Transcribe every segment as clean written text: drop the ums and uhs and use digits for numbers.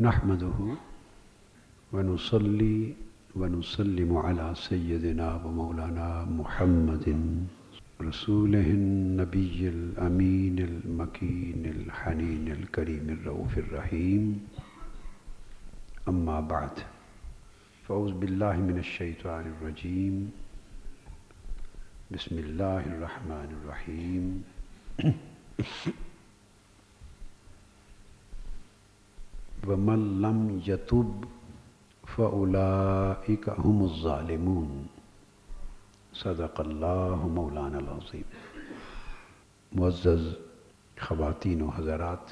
نحمده ونصلي ونسلم على سيدنا ومولانا محمد رسوله النبي الأمين المكين الحنين الكريم الرؤوف الرحيم. أما بعد، فأعوذ بالله من الشيطان الرجيم. بسم الله الرحمن الرحيم. وَمَن لَّمْ يَتُبْ فَأُولَٰئِكَ هُمُ الظَّالِمُونَ. صدق اللہ مولانا العظیم. معزز خواتین و حضرات،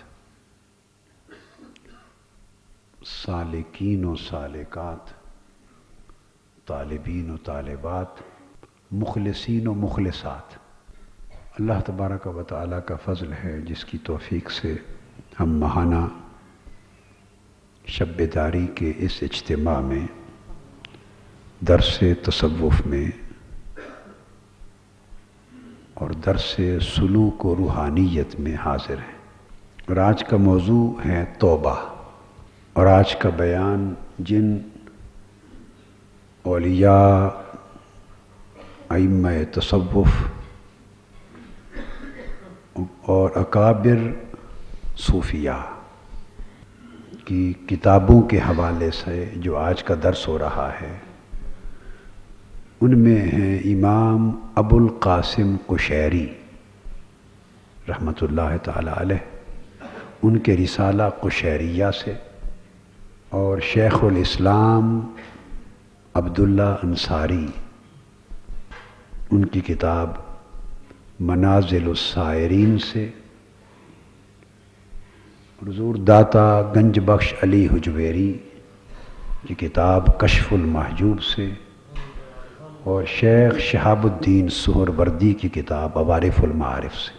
سالکین و سالکات، طالبین و طالبات، مخلصین و مخلصات، اللہ تبارک و تعالیٰ کا فضل ہے جس کی توفیق سے ہم ماہانہ شب بیداری کے اس اجتماع میں درس تصوف میں اور درس سلوک و روحانیت میں حاضر ہیں. اور آج کا موضوع ہے توبہ. اور آج کا بیان جن اولیاء، ائمہ تصوف اور اکابر صوفیاء کی کتابوں کے حوالے سے جو آج کا درس ہو رہا ہے، ان میں ہیں امام ابو القاسم قشیری رحمۃ اللہ تعالی علیہ، ان کے رسالہ قشیریہ سے، اور شیخ الاسلام عبداللہ انصاری، ان کی کتاب منازل السائرین سے، حضور داتا گنج بخش علی حجویری کی کتاب کشف المحجوب سے، اور شیخ شہاب الدین سہروردی کی کتاب عوارف المعارف سے.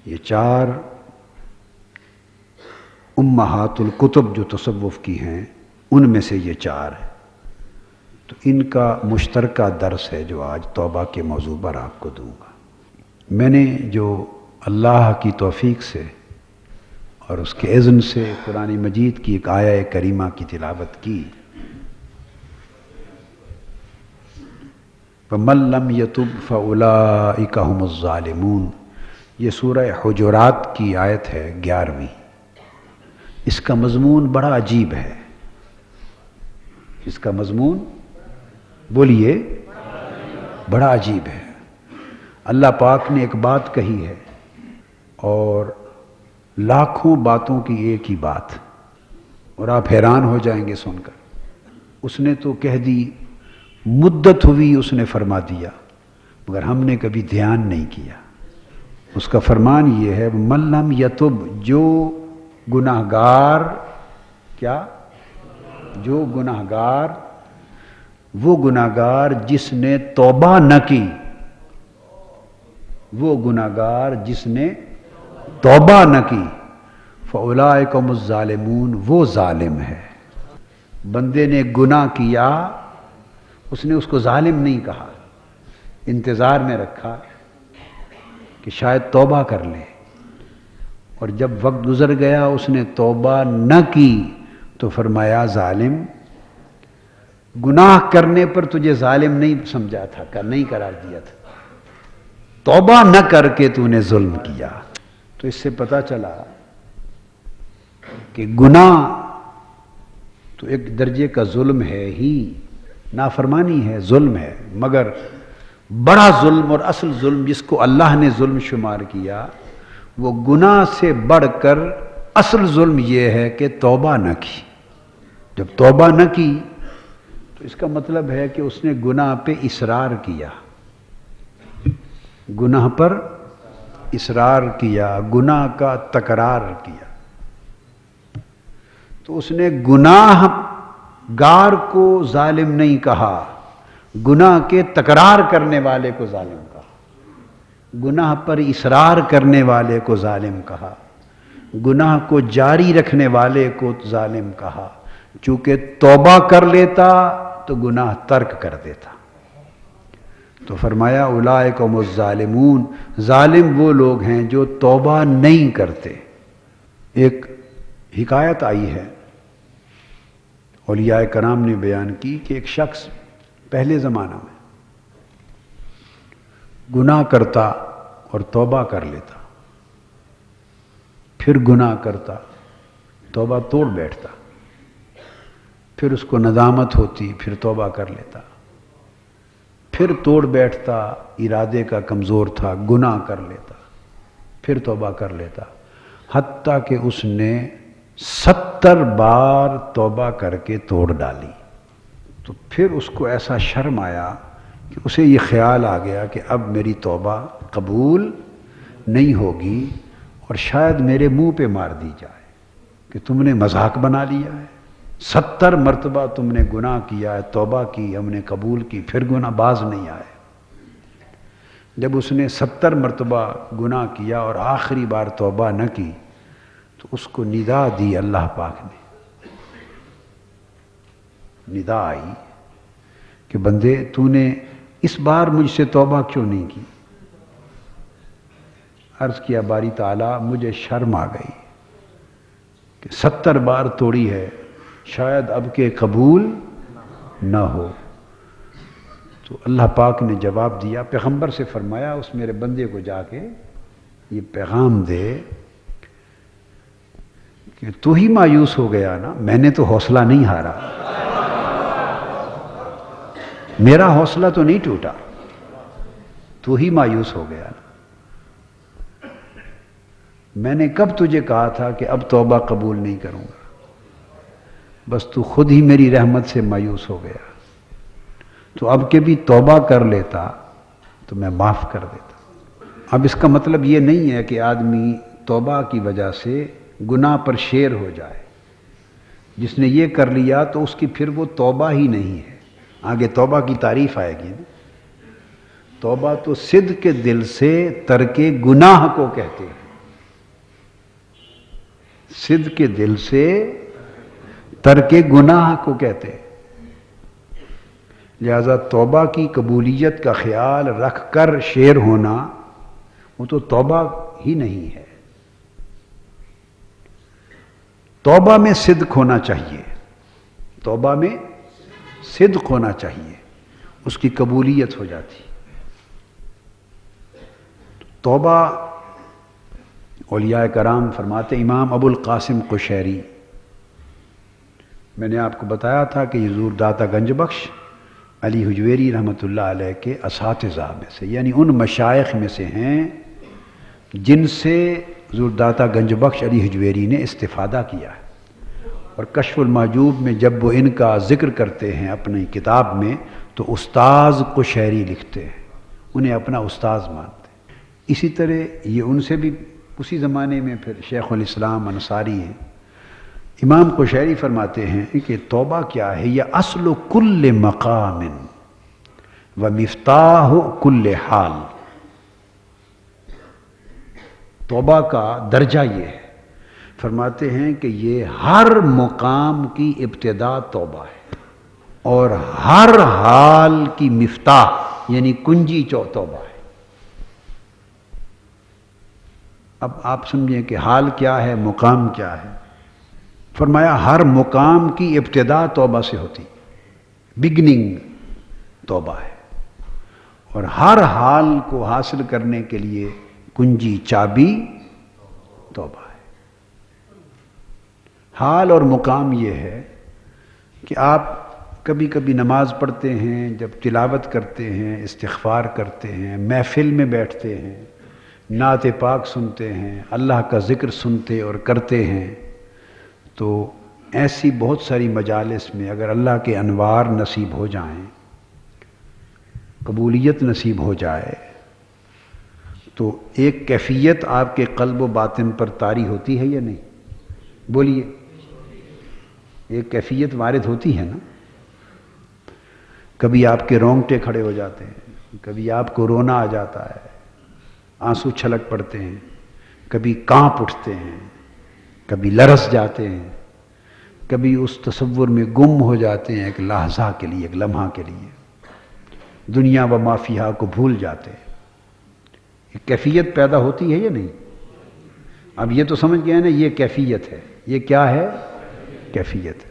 یہ چار امہات الکتب جو تصوف کی ہیں، ان میں سے یہ چار ہیں. تو ان کا مشترکہ درس ہے جو آج توبہ کے موضوع پر آپ کو دوں گا. میں نے جو اللہ کی توفیق سے اور اس کے اذن سے قرآن مجید کی ایک آیہ کریمہ کی تلاوت کی، وَمَن لَّمْ يَتُبْ فَأُولَٰئِكَ هُمُ الظَّالِمُونَ، یہ سورہ حجرات کی آیت ہے 11ویں. اس کا مضمون بڑا عجیب ہے. اس کا مضمون بولیے بڑا عجیب ہے. اللہ پاک نے ایک بات کہی ہے اور لاکھوں باتوں کی ایک ہی بات، اور آپ حیران ہو جائیں گے سن کر. اس نے تو کہہ دی، مدت ہوئی اس نے فرما دیا، مگر ہم نے کبھی دھیان نہیں کیا. اس کا فرمان یہ ہے، من لم یتب، جو گناہگار، کیا؟ جو گناہگار، وہ گناہگار جس نے توبہ نہ کی، وہ گناہگار جس نے توبہ نہ کی، فَأُولَٰئِكَ هُمُ الظَّالِمُونَ، وہ ظالم ہے. بندے نے گناہ کیا، اس نے اس کو ظالم نہیں کہا، انتظار میں رکھا کہ شاید توبہ کر لے، اور جب وقت گزر گیا اس نے توبہ نہ کی تو فرمایا ظالم. گناہ کرنے پر تجھے ظالم نہیں سمجھا تھا، نہیں قرار دیا تھا، توبہ نہ کر کے تو نے ظلم کیا. تو اس سے پتہ چلا کہ گناہ تو ایک درجے کا ظلم ہے ہی، نافرمانی ہے، ظلم ہے، مگر بڑا ظلم اور اصل ظلم جس کو اللہ نے ظلم شمار کیا، وہ گناہ سے بڑھ کر اصل ظلم یہ ہے کہ توبہ نہ کی. جب توبہ نہ کی تو اس کا مطلب ہے کہ اس نے گناہ پہ اصرار کیا، گناہ پر اصرار کیا، گناہ کا تکرار کیا. تو اس نے گناہ گار کو ظالم نہیں کہا، گناہ کے تکرار کرنے والے کو ظالم کہا، گناہ پر اصرار کرنے والے کو ظالم کہا، گناہ کو جاری رکھنے والے کو ظالم کہا. چونکہ توبہ کر لیتا تو گناہ ترک کر دیتا. تو فرمایا اولئک هم الظالمون، ظالم وہ لوگ ہیں جو توبہ نہیں کرتے. ایک حکایت آئی ہے، اولیاء کرام نے بیان کی کہ ایک شخص پہلے زمانہ میں گناہ کرتا اور توبہ کر لیتا، پھر گناہ کرتا، توبہ توڑ بیٹھتا، پھر اس کو ندامت ہوتی، پھر توبہ کر لیتا، پھر توڑ بیٹھتا، ارادے کا کمزور تھا، گناہ کر لیتا، پھر توبہ کر لیتا، حتیٰ کہ اس نے 70 بار توبہ کر کے توڑ ڈالی۔ تو پھر اس کو ایسا شرم آیا کہ اسے یہ خیال آ گیا کہ اب میری توبہ قبول نہیں ہوگی اور شاید میرے منہ پہ مار دی جائے کہ تم نے مذاق بنا لیا ہے، 70 مرتبہ تم نے گناہ کیا ہے، توبہ کی، ہم نے قبول کی، پھر گناہ باز نہیں آئے۔ جب اس نے 70 مرتبہ گناہ کیا اور آخری بار توبہ نہ کی تو اس کو ندا دی، اللہ پاک نے ندا آئی کہ بندے تو نے اس بار مجھ سے توبہ کیوں نہیں کی؟ عرض کیا باری تعالیٰ مجھے شرم آ گئی کہ 70 بار توڑی ہے، شاید اب کے قبول نہ ہو۔ تو اللہ پاک نے جواب دیا، پیغمبر سے فرمایا اس میرے بندے کو جا کے یہ پیغام دے کہ تو ہی مایوس ہو گیا نا، میں نے تو حوصلہ نہیں ہارا، میرا حوصلہ تو نہیں ٹوٹا، تو ہی مایوس ہو گیا نا۔ میں نے کب تجھے کہا تھا کہ اب توبہ قبول نہیں کروں گا، بس تو خود ہی میری رحمت سے مایوس ہو گیا، تو اب کہ بھی توبہ کر لیتا تو میں معاف کر دیتا۔ اب اس کا مطلب یہ نہیں ہے کہ آدمی توبہ کی وجہ سے گناہ پر شیر ہو جائے، جس نے یہ کر لیا تو اس کی پھر وہ توبہ ہی نہیں ہے۔ آگے توبہ کی تعریف آئے گی نا، توبہ تو صدق کے دل سے ترک گناہ کو کہتے ہیں، صدق کے دل سے ترک گناہ کو کہتے ہیں۔ لہذا توبہ کی قبولیت کا خیال رکھ کر شیر ہونا وہ تو توبہ ہی نہیں ہے۔ توبہ میں صدق ہونا چاہیے، توبہ میں صدق ہونا چاہیے، اس کی قبولیت ہو جاتی۔ توبہ اولیاء کرام فرماتے، امام ابو القاسم قشیری، میں نے آپ کو بتایا تھا کہ یہ حضور داتا گنج بخش علی حجویری رحمۃ اللہ علیہ کے اساتذہ میں سے، یعنی ان مشائخ میں سے ہیں جن سے حضور داتا گنج بخش علی حجویری نے استفادہ کیا ہے۔ اور کشف المحجوب میں جب وہ ان کا ذکر کرتے ہیں اپنی کتاب میں تو استاذ قشیری لکھتے ہیں، انہیں اپنا استاذ مانتے ہیں۔ اسی طرح یہ ان سے بھی اسی زمانے میں پھر شیخ الاسلام انصاری ہیں۔ امام قشیری فرماتے ہیں کہ توبہ کیا ہے؟ یہ اصل کل مقام و مفتاح کل حال۔ توبہ کا درجہ یہ ہے، فرماتے ہیں کہ یہ ہر مقام کی ابتدا توبہ ہے اور ہر حال کی مفتاح یعنی کنجی توبہ ہے۔ اب آپ سمجھیں کہ حال کیا ہے، مقام کیا ہے۔ فرمایا ہر مقام کی ابتدا توبہ سے ہوتی، بگننگ توبہ ہے، اور ہر حال کو حاصل کرنے کے لیے کنجی چابی توبہ ہے۔ حال اور مقام یہ ہے کہ آپ کبھی کبھی نماز پڑھتے ہیں، جب تلاوت کرتے ہیں، استغفار کرتے ہیں، محفل میں بیٹھتے ہیں، نعت پاک سنتے ہیں، اللہ کا ذکر سنتے اور کرتے ہیں، تو ایسی بہت ساری مجالس میں اگر اللہ کے انوار نصیب ہو جائیں، قبولیت نصیب ہو جائے، تو ایک کیفیت آپ کے قلب و باطن پر طاری ہوتی ہے یا نہیں؟ بولیے، ایک کیفیت وارد ہوتی ہے نا۔ کبھی آپ کے رونگٹے کھڑے ہو جاتے ہیں، کبھی آپ کو رونا آ جاتا ہے، آنسو چھلک پڑتے ہیں، کبھی کانپ اٹھتے ہیں، کبھی لرز جاتے ہیں، کبھی اس تصور میں گم ہو جاتے ہیں ایک لحظہ کے لیے، ایک لمحہ کے لیے، دنیا و ما فیہا کو بھول جاتے ہیں۔ ایک کیفیت پیدا ہوتی ہے یا نہیں؟ اب یہ تو سمجھ گئے نا، یہ کیفیت ہے. یہ کیا ہے؟ کیفیت.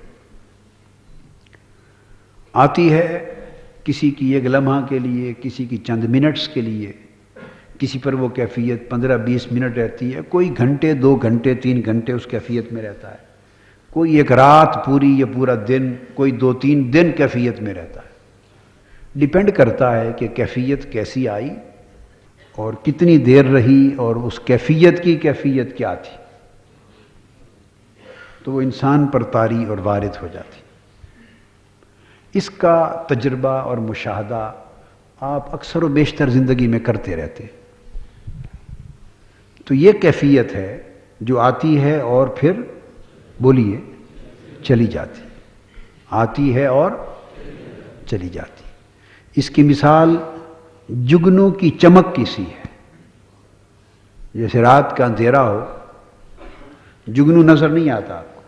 آتی ہے کسی کی ایک لمحہ کے لیے، کسی کی چند منٹس کے لیے، کسی پر وہ کیفیت 15-20 منٹ رہتی ہے، کوئی گھنٹے 2 گھنٹے 3 گھنٹے اس کیفیت میں رہتا ہے، کوئی ایک رات پوری یا پورا دن، کوئی 2-3 دن کیفیت میں رہتا ہے. ڈیپینڈ کرتا ہے کہ کیفیت کیسی آئی اور کتنی دیر رہی اور اس کیفیت کی کیفیت کیا تھی، تو وہ انسان پر طاری اور وارد ہو جاتی. اس کا تجربہ اور مشاہدہ آپ اکثر و بیشتر زندگی میں کرتے رہتے. تو یہ کیفیت ہے جو آتی ہے اور پھر بولیے چلی جاتی، آتی ہے اور چلی جاتی. اس کی مثال جگنوں کی چمک کی سی ہے. جیسے رات کا اندھیرا ہو، جگنو نظر نہیں آتا آپ کو،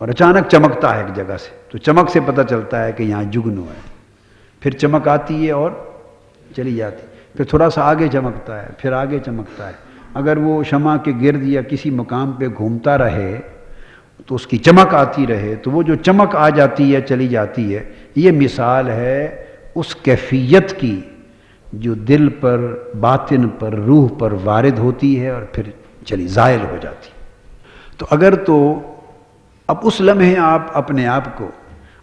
اور اچانک چمکتا ہے ایک جگہ سے، تو چمک سے پتہ چلتا ہے کہ یہاں جگنو ہے. پھر چمک آتی ہے اور چلی جاتی، پھر تھوڑا سا آگے چمکتا ہے، پھر آگے چمکتا ہے. اگر وہ شمع کے گرد یا کسی مقام پہ گھومتا رہے تو اس کی چمک آتی رہے، تو وہ جو چمک آ جاتی ہے چلی جاتی ہے، یہ مثال ہے اس کیفیت کی جو دل پر، باطن پر، روح پر وارد ہوتی ہے اور پھر چلی زائل ہو جاتی. تو اگر تو اب اس لمحے آپ اپنے آپ کو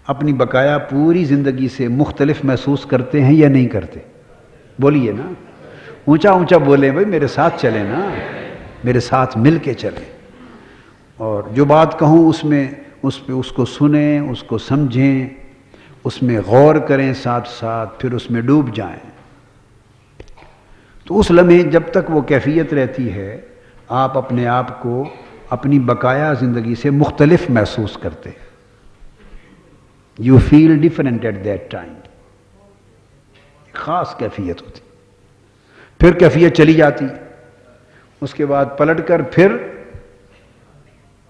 اپنی بقایا پوری زندگی سے مختلف محسوس کرتے ہیں یا نہیں کرتے؟ بولیے نا، اونچا اونچا بولیں بھائی، میرے ساتھ چلیں نا، میرے ساتھ مل کے چلیں، اور جو بات کہوں اس کو سنیں، اس کو سمجھیں، اس میں غور کریں، ساتھ ساتھ پھر اس میں ڈوب جائیں. تو اس لمحے جب تک وہ کیفیت رہتی ہے، آپ اپنے آپ کو اپنی بقایا زندگی سے مختلف محسوس کرتے ہیں. You feel different at that time. خاص کیفیت ہوتی. پھر کیفیت چلی جاتی، اس کے بعد پلٹ کر پھر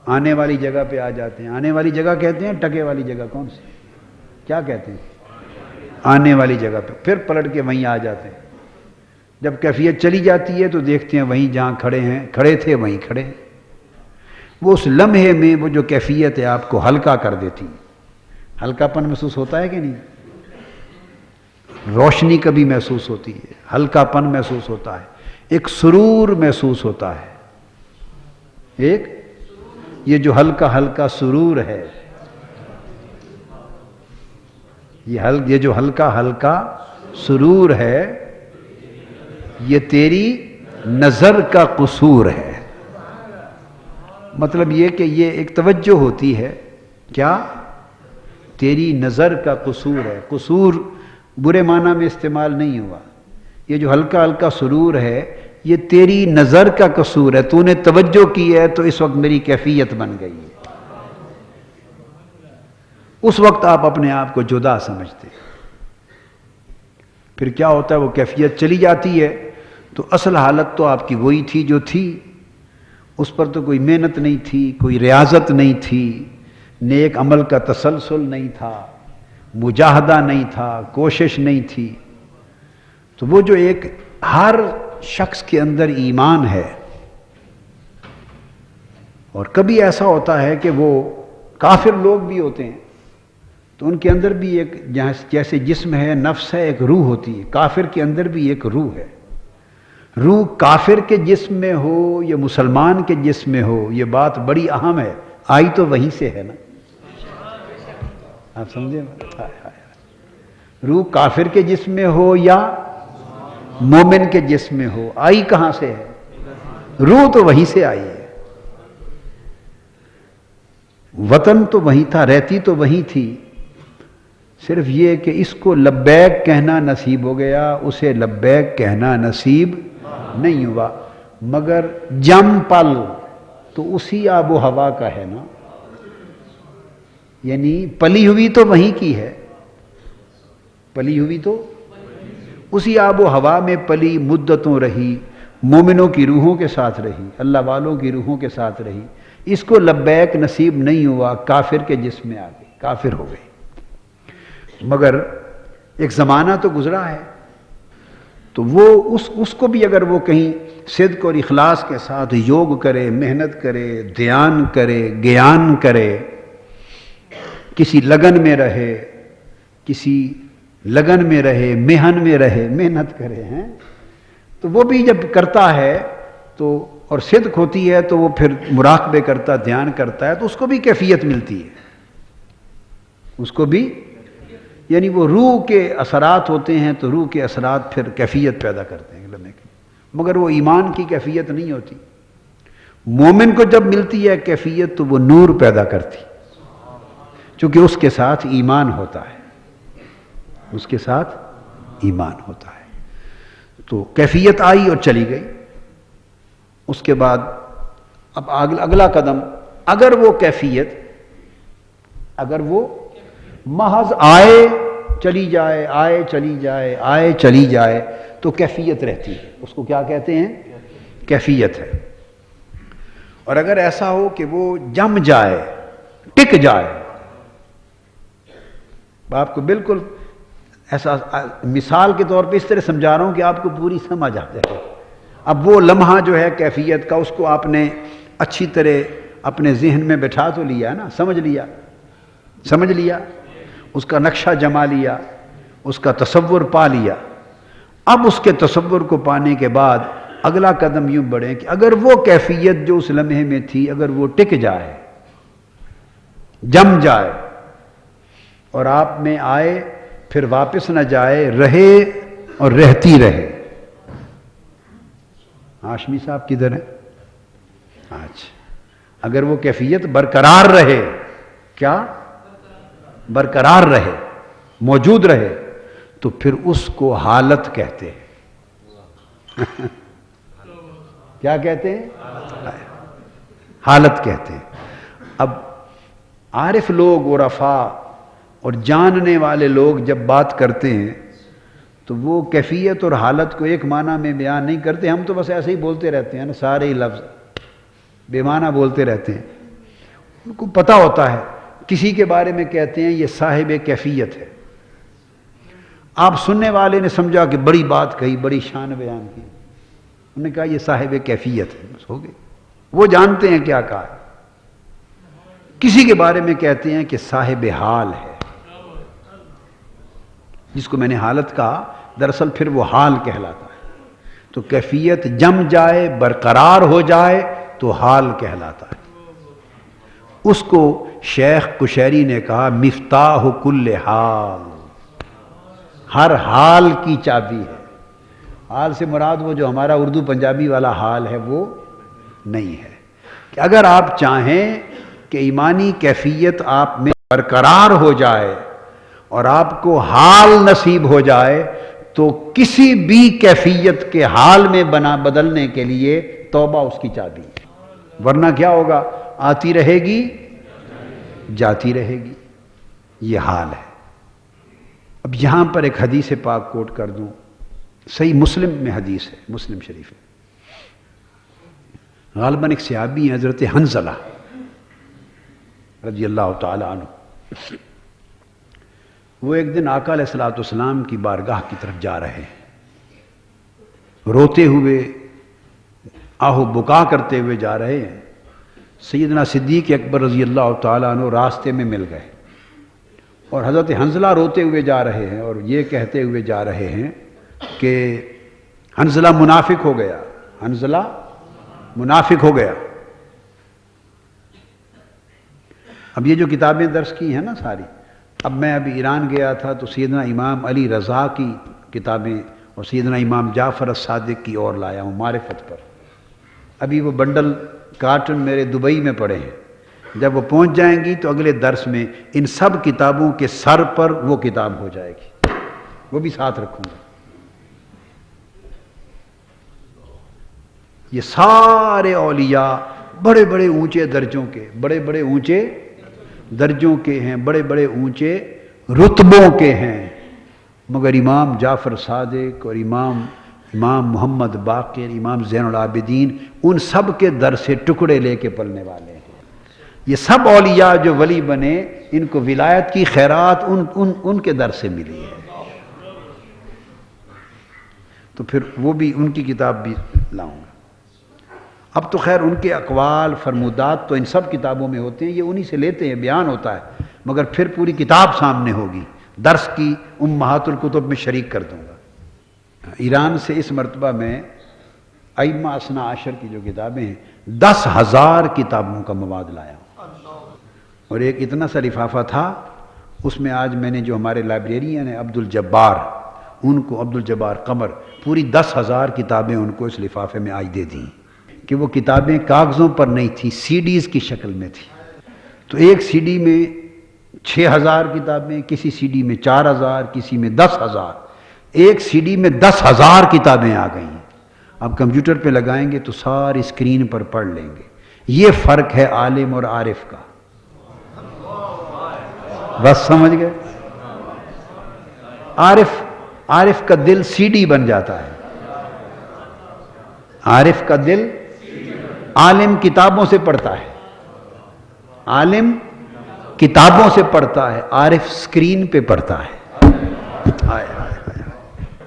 آنے والی جگہ پہ آ جاتے ہیں. آنے والی جگہ کہتے ہیں، ٹکے والی جگہ کون سی؟ کیا کہتے ہیں؟ آنے والی جگہ پہ پھر پلٹ کے وہیں آ جاتے ہیں. جب کیفیت چلی جاتی ہے تو دیکھتے ہیں وہیں جہاں کھڑے تھے وہیں کھڑے ہیں. وہ اس لمحے میں وہ جو کیفیت ہے آپ کو ہلکا کر دیتی. ہلکا پن محسوس ہوتا ہے کہ نہیں؟ روشنی کبھی محسوس ہوتی ہے، ہلکا پن محسوس ہوتا ہے، ایک سرور محسوس ہوتا ہے. ایک یہ جو ہلکا ہلکا سرور ہے، یہ جو ہلکا ہلکا سرور ہے، یہ تیری نظر کا قصور ہے. مطلب یہ کہ یہ ایک توجہ ہوتی ہے، کیا؟ تیری نظر کا قصور ہے. قصور برے معنی میں استعمال نہیں ہوا. یہ جو ہلکا ہلکا سرور ہے یہ تیری نظر کا قصور ہے. تو نے توجہ کی ہے تو اس وقت میری کیفیت بن گئی ہے. اس وقت آپ اپنے آپ کو جدا سمجھتے. پھر کیا ہوتا ہے؟ وہ کیفیت چلی جاتی ہے تو اصل حالت تو آپ کی وہی تھی جو تھی. اس پر تو کوئی محنت نہیں تھی، کوئی ریاضت نہیں تھی، نیک عمل کا تسلسل نہیں تھا، مجاہدہ نہیں تھا، کوشش نہیں تھی. تو وہ جو ایک ہر شخص کے اندر ایمان ہے، اور کبھی ایسا ہوتا ہے کہ وہ کافر لوگ بھی ہوتے ہیں تو ان کے اندر بھی ایک جیسے جسم ہے، نفس ہے، ایک روح ہوتی ہے. کافر کے اندر بھی ایک روح ہے. روح کافر کے جسم میں ہو یا مسلمان کے جسم میں ہو، یہ بات بڑی اہم ہے. آئی تو وہیں سے ہے نا، آپ سمجھے؟ روح کافر کے جسم میں ہو یا مومن کے جسم میں ہو، آئی کہاں سے ہے؟ روح تو وہیں سے آئی ہے. وطن تو وہیں تھا، رہتی تو وہیں تھی. صرف یہ کہ اس کو لبیک کہنا نصیب ہو گیا، اسے لبیک کہنا نصیب نہیں ہوا. مگر جم پل تو اسی آب و ہوا کا ہے نا، یعنی پلی ہوئی تو وہیں کی ہے. پلی ہوئی تو اسی آب و ہوا میں پلی، مدتوں رہی، مومنوں کی روحوں کے ساتھ رہی، اللہ والوں کی روحوں کے ساتھ رہی. اس کو لبیک نصیب نہیں ہوا، کافر کے جسم میں آ گئی، کافر ہو گئی. مگر ایک زمانہ تو گزرا ہے، تو وہ اس کو بھی اگر وہ کہیں صدق اور اخلاص کے ساتھ یوگ کرے، محنت کرے، دھیان کرے، گیان کرے، کسی لگن میں رہے، کسی لگن میں رہے، محن میں رہے، محنت کرے ہیں، تو وہ بھی جب کرتا ہے تو اور صدق ہوتی ہے تو وہ پھر مراقبے کرتا، دھیان کرتا ہے، تو اس کو بھی کیفیت ملتی ہے، اس کو بھی، یعنی وہ روح کے اثرات ہوتے ہیں تو روح کے اثرات پھر کیفیت پیدا کرتے ہیں لمحے کی، مگر وہ ایمان کی کیفیت نہیں ہوتی۔ مومن کو جب ملتی ہے کیفیت تو وہ نور پیدا کرتی، چونکہ اس کے ساتھ ایمان ہوتا ہے، اس کے ساتھ ایمان ہوتا ہے۔ تو کیفیت آئی اور چلی گئی۔ اس کے بعد اب اگلا قدم، اگر وہ کیفیت، اگر وہ محض آئے چلی جائے، آئے چلی جائے، آئے چلی جائے، تو کیفیت رہتی ہے، اس کو کیا کہتے ہیں؟ کیفیت ہے۔ اور اگر ایسا ہو کہ وہ جم جائے، ٹک جائے، آپ کو بالکل ایسا مثال کے طور پہ اس طرح سمجھا رہا ہوں کہ آپ کو پوری سمجھ آ جائے۔ اب وہ لمحہ جو ہے کیفیت کا، اس کو آپ نے اچھی طرح اپنے ذہن میں بٹھا تو لیا نا، سمجھ لیا، اس کا نقشہ جما لیا، اس کا تصور پا لیا۔ اب اس کے تصور کو پانے کے بعد اگلا قدم یوں بڑھیں کہ اگر وہ کیفیت جو اس لمحے میں تھی، اگر وہ ٹک جائے، جم جائے اور آپ میں آئے، پھر واپس نہ جائے، رہے اور رہتی رہے۔ ہاشمی صاحب کدھر ہیں؟ اچھا، اگر وہ کیفیت برقرار رہے، کیا برقرار رہے، موجود رہے، تو پھر اس کو حالت کہتے ہیں۔ کیا کہتے ہیں؟ حالت کہتے ہیں۔ اب عارف لوگ، عرفاء اور جاننے والے لوگ جب بات کرتے ہیں تو وہ کیفیت اور حالت کو ایک معنی میں بیان نہیں کرتے۔ ہم تو بس ایسے ہی بولتے رہتے ہیں نا، سارے ہی لفظ بے معنی بولتے رہتے ہیں۔ ان کو پتہ ہوتا ہے، کسی کے بارے میں کہتے ہیں یہ صاحب کیفیت ہے، آپ سننے والے نے سمجھا کہ بڑی بات کہی، بڑی شان بیان کی، انہوں نے کہا یہ صاحب کیفیت ہے، بس ہو گئے، وہ جانتے ہیں کیا کہا ہے۔ کسی کے بارے میں کہتے ہیں کہ صاحب حال ہے، جس کو میں نے حالت کہا، دراصل پھر وہ حال کہلاتا ہے۔ تو کیفیت جم جائے، برقرار ہو جائے تو حال کہلاتا ہے۔ اس کو شیخ قشیری نے کہا مفتاح کل حال، ہر حال کی چابی ہے۔ حال سے مراد وہ جو ہمارا اردو پنجابی والا حال ہے وہ نہیں ہے، کہ اگر آپ چاہیں کہ ایمانی کیفیت آپ میں برقرار ہو جائے اور آپ کو حال نصیب ہو جائے، تو کسی بھی کیفیت کے حال میں بدلنے کے لیے توبہ اس کی چابی ہے، ورنہ کیا ہوگا؟ آتی رہے گی، جاتی رہے گی، یہ حال ہے۔ اب یہاں پر ایک حدیث پاک کوٹ کر دوں، صحیح مسلم میں حدیث ہے، مسلم شریف ہے، غالباً ایک صحابی ہیں حضرت حنظلہ رضی اللہ تعالی عنہ۔ وہ ایک دن آقا علیہ الصلوۃ والسلام کی بارگاہ کی طرف جا رہے ہیں، روتے ہوئے، آہ و بکا کرتے ہوئے جا رہے ہیں۔ سیدنا صدیق اکبر رضی اللہ تعالیٰ عنہ راستے میں مل گئے، اور حضرت حنظلہ روتے ہوئے جا رہے ہیں اور یہ کہتے ہوئے جا رہے ہیں کہ حنظلہ منافق ہو گیا، حنظلہ منافق ہو گیا۔ اب یہ جو کتابیں درس کی ہیں نا ساری، اب میں ابھی ایران گیا تھا تو سیدنا امام علی رضا کی کتابیں اور سیدنا امام جعفر الصادق کی اور لایا ہوں معرفت پر۔ ابھی وہ بنڈل کارٹن میرے دبئی میں پڑے ہیں، جب وہ پہنچ جائیں گی تو اگلے درس میں ان سب کتابوں کے سر پر وہ کتاب ہو جائے گی، وہ بھی ساتھ رکھوں گا۔ یہ سارے اولیاء بڑے بڑے اونچے درجوں کے، بڑے بڑے اونچے درجوں کے ہیں، بڑے بڑے اونچے رتبوں کے ہیں، مگر امام جعفر صادق اور امام محمد باقر، امام زین العابدین، ان سب کے در سے ٹکڑے لے کے پلنے والے ہیں۔ یہ سب اولیاء جو ولی بنے، ان کو ولایت کی خیرات ان کے در سے ملی ہے۔ تو پھر وہ بھی ان کی کتاب بھی لاؤں گا۔ اب تو خیر ان کے اقوال فرمودات تو ان سب کتابوں میں ہوتے ہیں، یہ انہی سے لیتے ہیں، بیان ہوتا ہے، مگر پھر پوری کتاب سامنے ہوگی، درس کی امہات الکتب میں شریک کر دوں گا۔ ایران سے اس مرتبہ میں ائمہ اثنا عشر کی جو کتابیں ہیں 10,000 کتابوں کا مواد لایا ہوں، اور ایک اتنا سا لفافہ تھا، اس میں آج میں نے جو ہمارے لائبریرین ہیں عبد الجبار، ان کو عبد الجبار قمر، پوری 10,000 کتابیں ان کو اس لفافے میں آج دے دیں کہ وہ کتابیں کاغذوں پر نہیں تھی، سی ڈیز کی شکل میں تھی۔ تو ایک سی ڈی میں 6,000 کتابیں، کسی سی ڈی میں 4,000، کسی میں 10,000، ایک سی ڈی میں 10,000 کتابیں آ گئی ہیں۔ اب کمپیوٹر پہ لگائیں گے تو ساری اسکرین پر پڑھ لیں گے۔ یہ فرق ہے عالم اور عارف کا، بس سمجھ گئے؟ عارف کا دل سی ڈی بن جاتا ہے، عارف کا دل، عالم کتابوں سے پڑھتا ہے، عالم کتابوں سے پڑھتا ہے، عارف اسکرین پہ پڑھتا ہے۔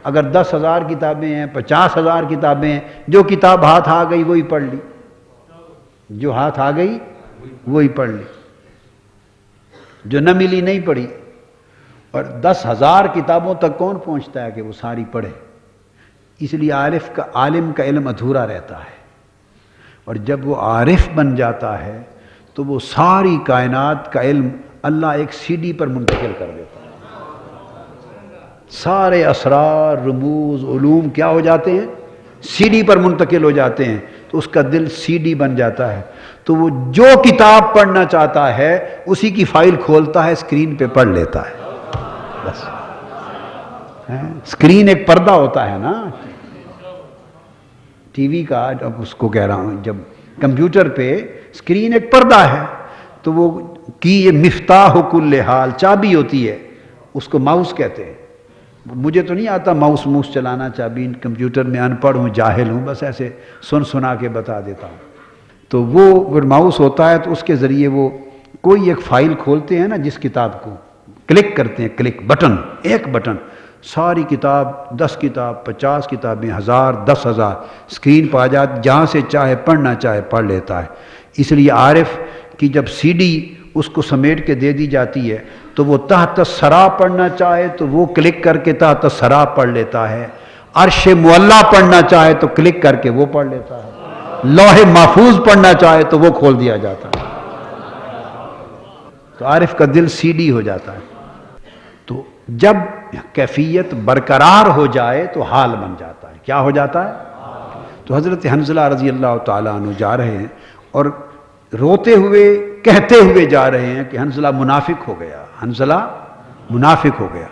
اگر 10,000 کتابیں ہیں، 50,000 کتابیں ہیں، جو کتاب ہاتھ آ گئی وہی پڑھ لی، جو ہاتھ آ گئی وہی پڑھ لی، جو نہ ملی نہیں پڑھی۔ اور 10,000 کتابوں تک کون پہنچتا ہے کہ وہ ساری پڑھے؟ اس لیے عالم کا علم ادھورا رہتا ہے، اور جب وہ عارف بن جاتا ہے تو وہ ساری کائنات کا علم اللہ ایک سی ڈی پر منتقل کر دیتا ہے۔ سارے اسرار، رموز، علوم کیا ہو جاتے ہیں؟ سی ڈی پر منتقل ہو جاتے ہیں، تو اس کا دل سی ڈی بن جاتا ہے، تو وہ جو کتاب پڑھنا چاہتا ہے اسی کی فائل کھولتا ہے، اسکرین پہ پڑھ لیتا ہے۔ بس اسکرین ایک پردہ ہوتا ہے نا ٹی وی کا، اب اس کو کہہ رہا ہوں، جب کمپیوٹر پہ اسکرین ایک پردہ ہے، تو وہ کی یہ مفتاح کل حال، چابی ہوتی ہے، اس کو ماؤس کہتے ہیں۔ مجھے تو نہیں آتا ماؤس چلانا، چابی کمپیوٹر میں ان پڑھ ہوں، جاہل ہوں، بس ایسے سنا کے بتا دیتا ہوں۔ تو وہ اگر ماؤس ہوتا ہے تو اس کے ذریعے وہ کوئی ایک فائل کھولتے ہیں نا، جس کتاب کو کلک کرتے ہیں، کلک بٹن، ایک بٹن، ساری کتاب، 10 کتاب، 50 کتابیں، 1000، 10,000 اسکرین پہ آ جاتی، جہاں سے چاہے پڑھنا چاہے پڑھ لیتا ہے۔ اس لیے عارف کی جب سی ڈی اس کو سمیٹ کے دے دی جاتی ہے تو وہ تحت سرا پڑھنا چاہے تو وہ کلک کر کے تحت سرا پڑھ لیتا ہے، عرش معلیٰ پڑھنا چاہے تو کلک کر کے وہ پڑھ لیتا ہے، لوح محفوظ پڑھنا چاہے تو وہ کھول دیا جاتا ہے۔ تو عارف کا دل سی ڈی ہو جاتا ہے۔ تو جب کیفیت برقرار ہو جائے تو حال بن جاتا ہے۔ کیا ہو جاتا ہے؟ تو حضرت حنظلہ رضی اللہ تعالیٰ عنہ جا رہے ہیں اور روتے ہوئے کہتے ہوئے جا رہے ہیں کہ حنظلہ منافق ہو گیا، حنظلہ منافق ہو گیا۔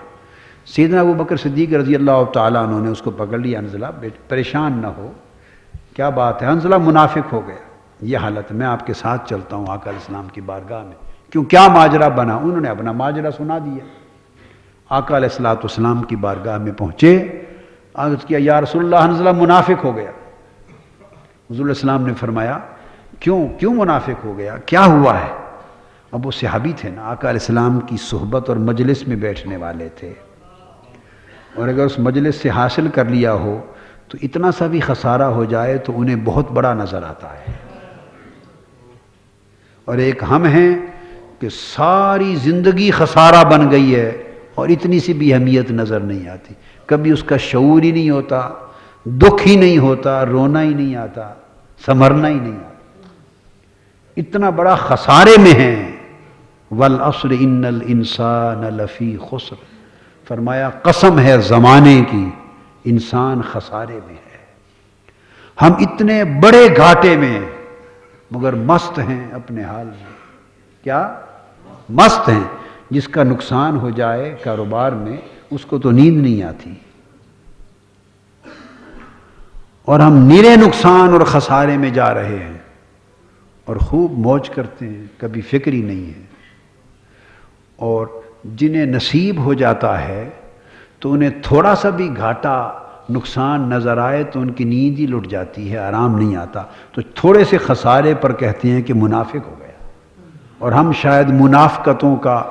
سیدنا ابو بکر صدیق رضی اللہ تعالیٰ عنہ نے اس کو پکڑ لیا، حنظلہ پریشان نہ ہو، کیا بات ہے؟ حنظلہ منافق ہو گیا، یہ حالت، میں آپ کے ساتھ چلتا ہوں آقا علیہ السلام کی بارگاہ میں۔ کیوں، کیا ماجرا بنا؟ انہوں نے اپنا ماجرا سنا دیا۔ آقا علیہ السلام کی بارگاہ میں پہنچے، عرض کیا یا رسول اللہ حنظلہ منافق ہو گیا۔ حضور علیہ السلام نے فرمایا کیوں منافق ہو گیا، کیا ہوا ہے؟ اب وہ صحابی تھے نا، آقا علیہ السلام کی صحبت اور مجلس میں بیٹھنے والے تھے، اور اگر اس مجلس سے حاصل کر لیا ہو تو اتنا سا بھی خسارہ ہو جائے تو انہیں بہت بڑا نظر آتا ہے۔ اور ایک ہم ہیں کہ ساری زندگی خسارہ بن گئی ہے اور اتنی سی بھی اہمیت نظر نہیں آتی، کبھی اس کا شعور ہی نہیں ہوتا، دکھ ہی نہیں ہوتا، رونا ہی نہیں آتا، سنبھلنا ہی نہیں آتا، اتنا بڑا خسارے میں ہیں۔ والعصر ان الانسان لفی خسر، فرمایا قسم ہے زمانے کی، انسان خسارے میں ہے۔ ہم اتنے بڑے گھاٹے میں مگر مست ہیں اپنے حال میں۔ کیا مست ہیں؟ جس کا نقصان ہو جائے کاروبار میں اس کو تو نیند نہیں آتی، اور ہم نیرے نقصان اور خسارے میں جا رہے ہیں اور خوب موج کرتے ہیں، کبھی فکر ہی نہیں ہے۔ اور جنہیں نصیب ہو جاتا ہے تو انہیں تھوڑا سا بھی گھاٹا نقصان نظر آئے تو ان کی نیند ہی لٹ جاتی ہے، آرام نہیں آتا، تو تھوڑے سے خسارے پر کہتے ہیں کہ منافق ہو گیا۔ اور ہم شاید منافقتوں کا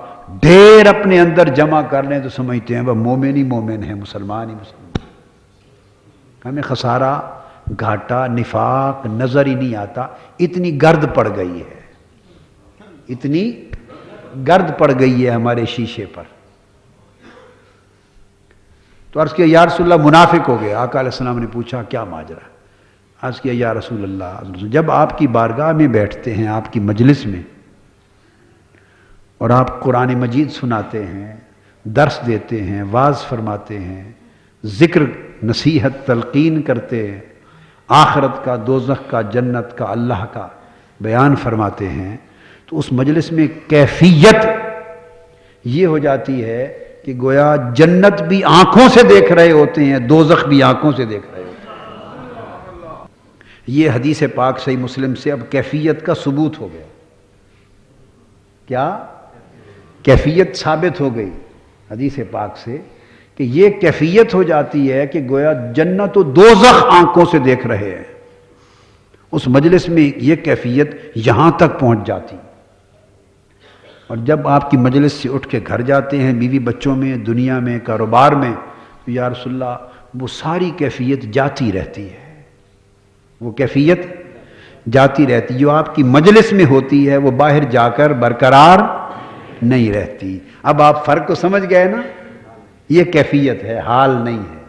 ڈھیر اپنے اندر جمع کر لیں تو سمجھتے ہیں وہ مومن ہی مومن ہے، مسلمان ہی مسلمان۔ ہمیں خسارہ گھاٹا نفاق نظر ہی نہیں آتا، اتنی گرد پڑ گئی ہے، اتنی گرد پڑ گئی ہے ہمارے شیشے پر۔ تو عرض کیا یا رسول اللہ منافق ہو گیا۔ آقا علیہ السلام نے پوچھا کیا ماجرا؟ عرض کیا یا رسول اللہ، جب آپ کی بارگاہ میں بیٹھتے ہیں، آپ کی مجلس میں، اور آپ قرآن مجید سناتے ہیں، درس دیتے ہیں، واعظ فرماتے ہیں، ذکر نصیحت تلقین کرتے ہیں، آخرت کا، دوزخ کا، جنت کا، اللہ کا بیان فرماتے ہیں، تو اس مجلس میں کیفیت یہ ہو جاتی ہے کہ گویا جنت بھی آنکھوں سے دیکھ رہے ہوتے ہیں، دوزخ بھی آنکھوں سے دیکھ رہے ہوتے ہیں۔ یہ حدیث پاک صحیح مسلم سے اب کیفیت کا ثبوت ہو گیا۔ کیا کیفیت ثابت ہو گئی حدیث پاک سے کہ یہ کیفیت ہو جاتی ہے کہ گویا جنت و دوزخ آنکھوں سے دیکھ رہے ہیں۔ اس مجلس میں یہ کیفیت یہاں تک پہنچ جاتی۔ اور جب آپ کی مجلس سے اٹھ کے گھر جاتے ہیں، بیوی بچوں میں، دنیا میں، کاروبار میں، تو یا رسول اللہ وہ ساری کیفیت جاتی رہتی ہے، وہ کیفیت جاتی رہتی، جو آپ کی مجلس میں ہوتی ہے وہ باہر جا کر برقرار نہیں رہتی۔ اب آپ فرق کو سمجھ گئے نا؟ یہ کیفیت ہے، حال نہیں ہے۔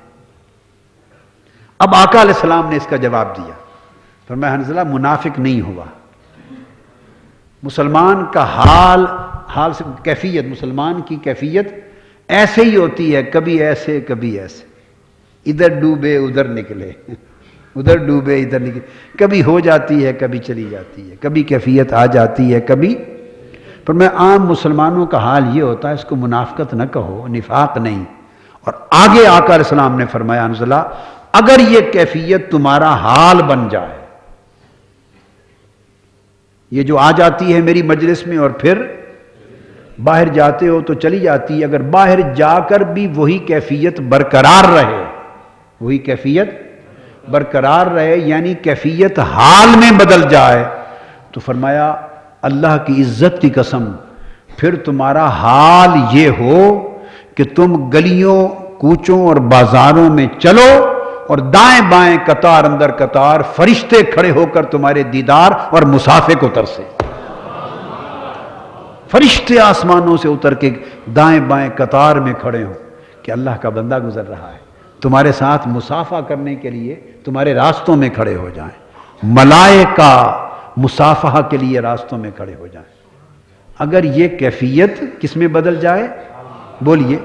اب آقا علیہ السلام نے اس کا جواب دیا، فرمایا حنظلہ منافق نہیں ہوا، مسلمان کا حال سے کیفیت، مسلمان کی کیفیت ایسے ہی ہوتی ہے، کبھی ایسے کبھی ایسے، ادھر ڈوبے ادھر نکلے، ادھر ڈوبے ادھر نکلے، کبھی ہو جاتی ہے کبھی چلی جاتی ہے، کبھی کیفیت آ جاتی ہے کبھی۔ پر میں عام مسلمانوں کا حال یہ ہوتا ہے، اس کو منافقت نہ کہو، نفاق نہیں۔ اور آگے آقا علیہ السلام نے فرمایا حنظلہ اگر یہ کیفیت تمہارا حال بن جائے، یہ جو آ جاتی ہے میری مجلس میں اور پھر باہر جاتے ہو تو چلی جاتی ہے، اگر باہر جا کر بھی وہی کیفیت برقرار رہے، وہی کیفیت برقرار رہے، یعنی کیفیت حال میں بدل جائے، تو فرمایا اللہ کی عزت کی قسم پھر تمہارا حال یہ ہو کہ تم گلیوں کوچوں اور بازاروں میں چلو اور دائیں بائیں قطار اندر قطار فرشتے کھڑے ہو کر تمہارے دیدار اور مسافے کو ترسے، فرشتے آسمانوں سے اتر کے دائیں بائیں قطار میں کھڑے ہوں کہ اللہ کا بندہ گزر رہا ہے، تمہارے ساتھ مصافحہ کرنے کے لیے تمہارے راستوں میں کھڑے ہو جائیں، ملائکہ مصافحہ کے لیے راستوں میں کھڑے ہو جائیں۔ اگر یہ کیفیت کس میں بدل جائے؟ بولیے،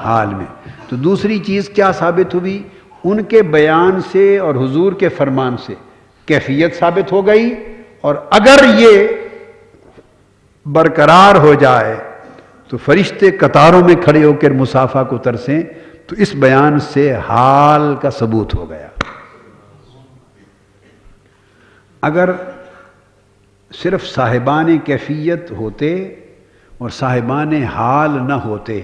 حال میں۔ تو دوسری چیز کیا ثابت ہوئی؟ ان کے بیان سے اور حضور کے فرمان سے کیفیت ثابت ہو گئی، اور اگر یہ برقرار ہو جائے تو فرشتے قطاروں میں کھڑے ہو کر مصافحہ کو ترسیں، تو اس بیان سے حال کا ثبوت ہو گیا۔ اگر صرف صاحبان کیفیت ہوتے اور صاحبان حال نہ ہوتے،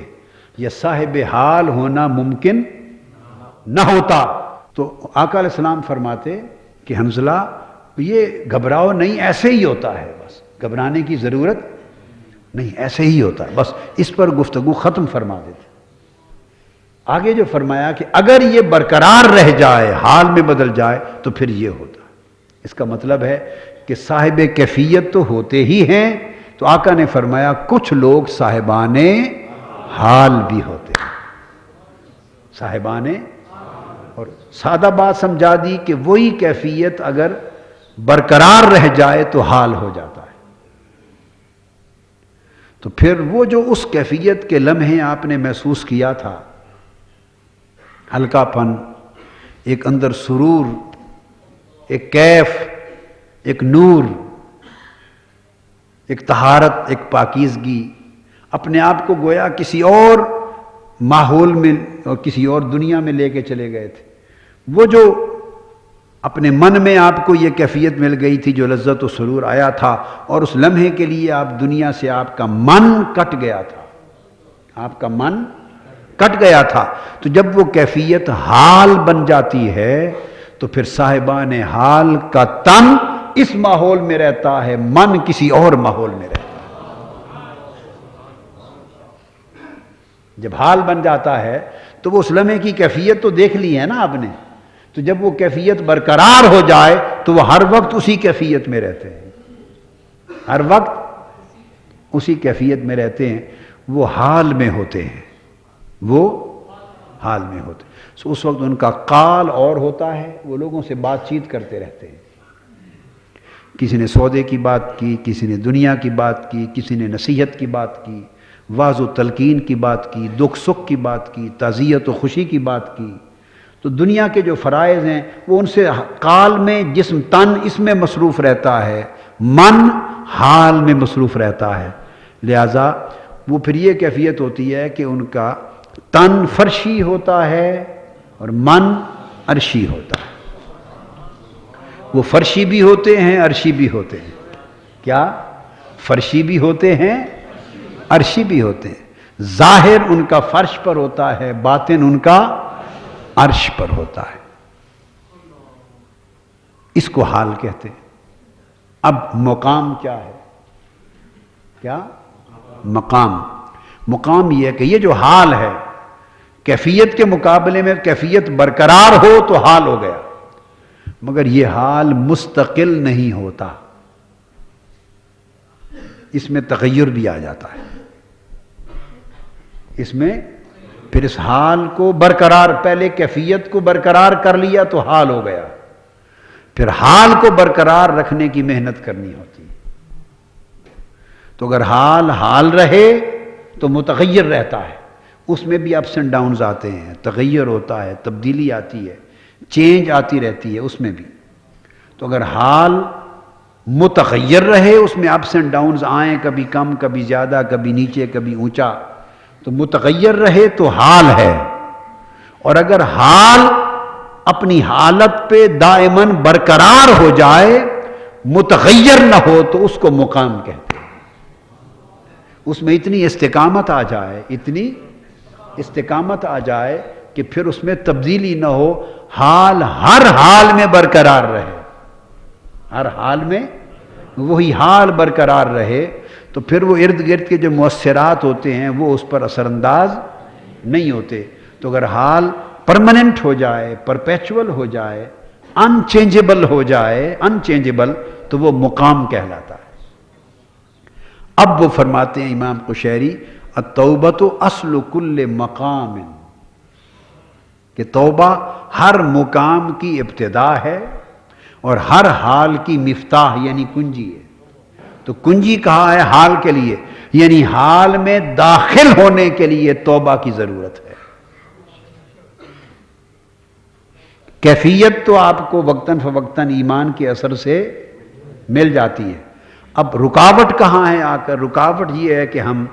یا صاحب حال ہونا ممکن نہ ہوتا، تو آقا علیہ السلام فرماتے کہ حنظلہ یہ گھبراؤ نہیں، ایسے ہی ہوتا ہے، بس گھبرانے کی ضرورت نہیں، ایسے ہی ہوتا ہے، بس اس پر گفتگو ختم فرما دیتے۔ آگے جو فرمایا کہ اگر یہ برقرار رہ جائے، حال میں بدل جائے، تو پھر یہ ہوتا ہے۔ اس کا مطلب ہے کہ صاحب کیفیت تو ہوتے ہی ہیں، تو آقا نے فرمایا کچھ لوگ صاحبان حال بھی ہوتے ہیں، صاحبان، اور سادہ بات سمجھا دی کہ وہی کیفیت اگر برقرار رہ جائے تو حال ہو جاتا ہے۔ تو پھر وہ جو اس کیفیت کے لمحے آپ نے محسوس کیا تھا، ہلکا پن، ایک اندر سرور، ایک کیف، ایک نور، ایک طہارت، ایک پاکیزگی، اپنے آپ کو گویا کسی اور ماحول میں اور کسی اور دنیا میں لے کے چلے گئے تھے، وہ جو اپنے من میں آپ کو یہ کیفیت مل گئی تھی، جو لذت و سرور آیا تھا، اور اس لمحے کے لیے آپ دنیا سے آپ کا من کٹ گیا تھا، آپ کا من کٹ گیا تھا، تو جب وہ کیفیت حال بن جاتی ہے تو پھر صاحبان حال کا تن اس ماحول میں رہتا ہے، من کسی اور ماحول میں رہتا ہے۔ جب حال بن جاتا ہے تو وہ اس لمحے کی کیفیت تو دیکھ لی ہے نا آپ نے، تو جب وہ کیفیت برقرار ہو جائے تو وہ ہر وقت اسی کیفیت میں رہتے ہیں، ہر وقت اسی کیفیت میں رہتے ہیں، وہ حال میں ہوتے ہیں، وہ حال میں ہوتے ہیں۔ اس وقت ان کا قال اور ہوتا ہے، وہ لوگوں سے بات چیت کرتے رہتے ہیں، کسی نے سودے کی بات کی، کسی نے دنیا کی بات کی، کسی نے نصیحت کی بات کی، واعظ و تلقین کی بات کی، دکھ سکھ کی بات کی، تعزیت و خوشی کی بات کی۔ تو دنیا کے جو فرائض ہیں وہ ان سے قال میں جسم تن اس میں مصروف رہتا ہے، من حال میں مصروف رہتا ہے، لہذا وہ پھر یہ کیفیت ہوتی ہے کہ ان کا تن فرشی ہوتا ہے اور من عرشی ہوتا ہے۔ وہ فرشی بھی ہوتے ہیں، عرشی بھی ہوتے ہیں۔ کیا؟ فرشی بھی ہوتے ہیں، عرشی بھی ہوتے ہیں۔ ظاہر ان کا فرش پر ہوتا ہے، باطن ان کا عرش پر ہوتا ہے، اس کو حال کہتے ہیں۔ اب مقام کیا ہے؟ کیا مقام؟ مقام یہ ہے کہ یہ جو حال ہے، کیفیت کے مقابلے میں کیفیت برقرار ہو تو حال ہو گیا، مگر یہ حال مستقل نہیں ہوتا، اس میں تغیر بھی آ جاتا ہے، اس میں پھر اس حال کو برقرار، پہلے کیفیت کو برقرار کر لیا تو حال ہو گیا، پھر حال کو برقرار رکھنے کی محنت کرنی ہوتی ہے۔ تو اگر حال رہے تو متغیر رہتا ہے، اس میں بھی اپس اینڈ ڈاؤنز آتے ہیں، تغیر ہوتا ہے، تبدیلی آتی ہے، چینج آتی رہتی ہے اس میں بھی۔ تو اگر حال متغیر رہے، اس میں اپس اینڈ ڈاؤنز آئیں، کبھی کم کبھی زیادہ، کبھی نیچے کبھی اونچا، تو متغیر رہے تو حال ہے، اور اگر حال اپنی حالت پہ دائماً برقرار ہو جائے، متغیر نہ ہو، تو اس کو مقام کہتے ہیں۔ اس میں اتنی استقامت آ جائے، اتنی استقامت آ جائے کہ پھر اس میں تبدیلی نہ ہو، حال ہر حال میں برقرار رہے، ہر حال میں وہی حال برقرار رہے، تو پھر وہ ارد گرد کے جو مؤثرات ہوتے ہیں وہ اس پر اثر انداز نہیں ہوتے۔ تو اگر حال پرماننٹ ہو جائے، پرپیچول ہو جائے، انچینجبل ہو جائے، انچینجبل، تو وہ مقام کہلاتا ہے۔ اب وہ فرماتے ہیں امام قشیری، التوبۃ اصل کل مقام، کہ توبہ ہر مقام کی ابتدا ہے اور ہر حال کی مفتاح یعنی کنجی ہے۔ تو کنجی کہا ہے حال کے لیے، یعنی حال میں داخل ہونے کے لیے توبہ کی ضرورت ہے۔ کیفیت تو آپ کو وقتاً فوقتاً ایمان کے اثر سے مل جاتی ہے، اب رکاوٹ کہاں ہے آ کر؟ رکاوٹ یہ ہے کہ ہم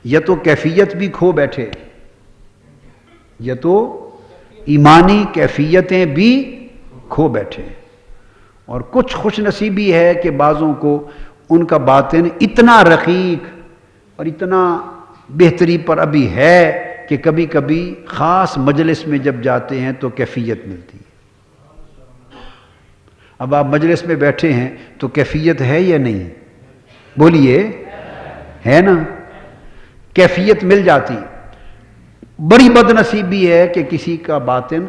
یا تو کیفیت بھی کھو بیٹھے، یا تو ایمانی کیفیتیں بھی کھو بیٹھے، اور کچھ خوش نصیبی ہے کہ بعضوں کو ان کا باطن اتنا رقیق اور اتنا بہتری پر ابھی ہے کہ کبھی کبھی خاص مجلس میں جب جاتے ہیں تو کیفیت ملتی ہے۔ اب آپ مجلس میں بیٹھے ہیں تو کیفیت ہے یا نہیں؟ بولیے، ہے نا؟ کیفیت مل جاتی۔ بڑی بد نصیبی ہے کہ کسی کا باطن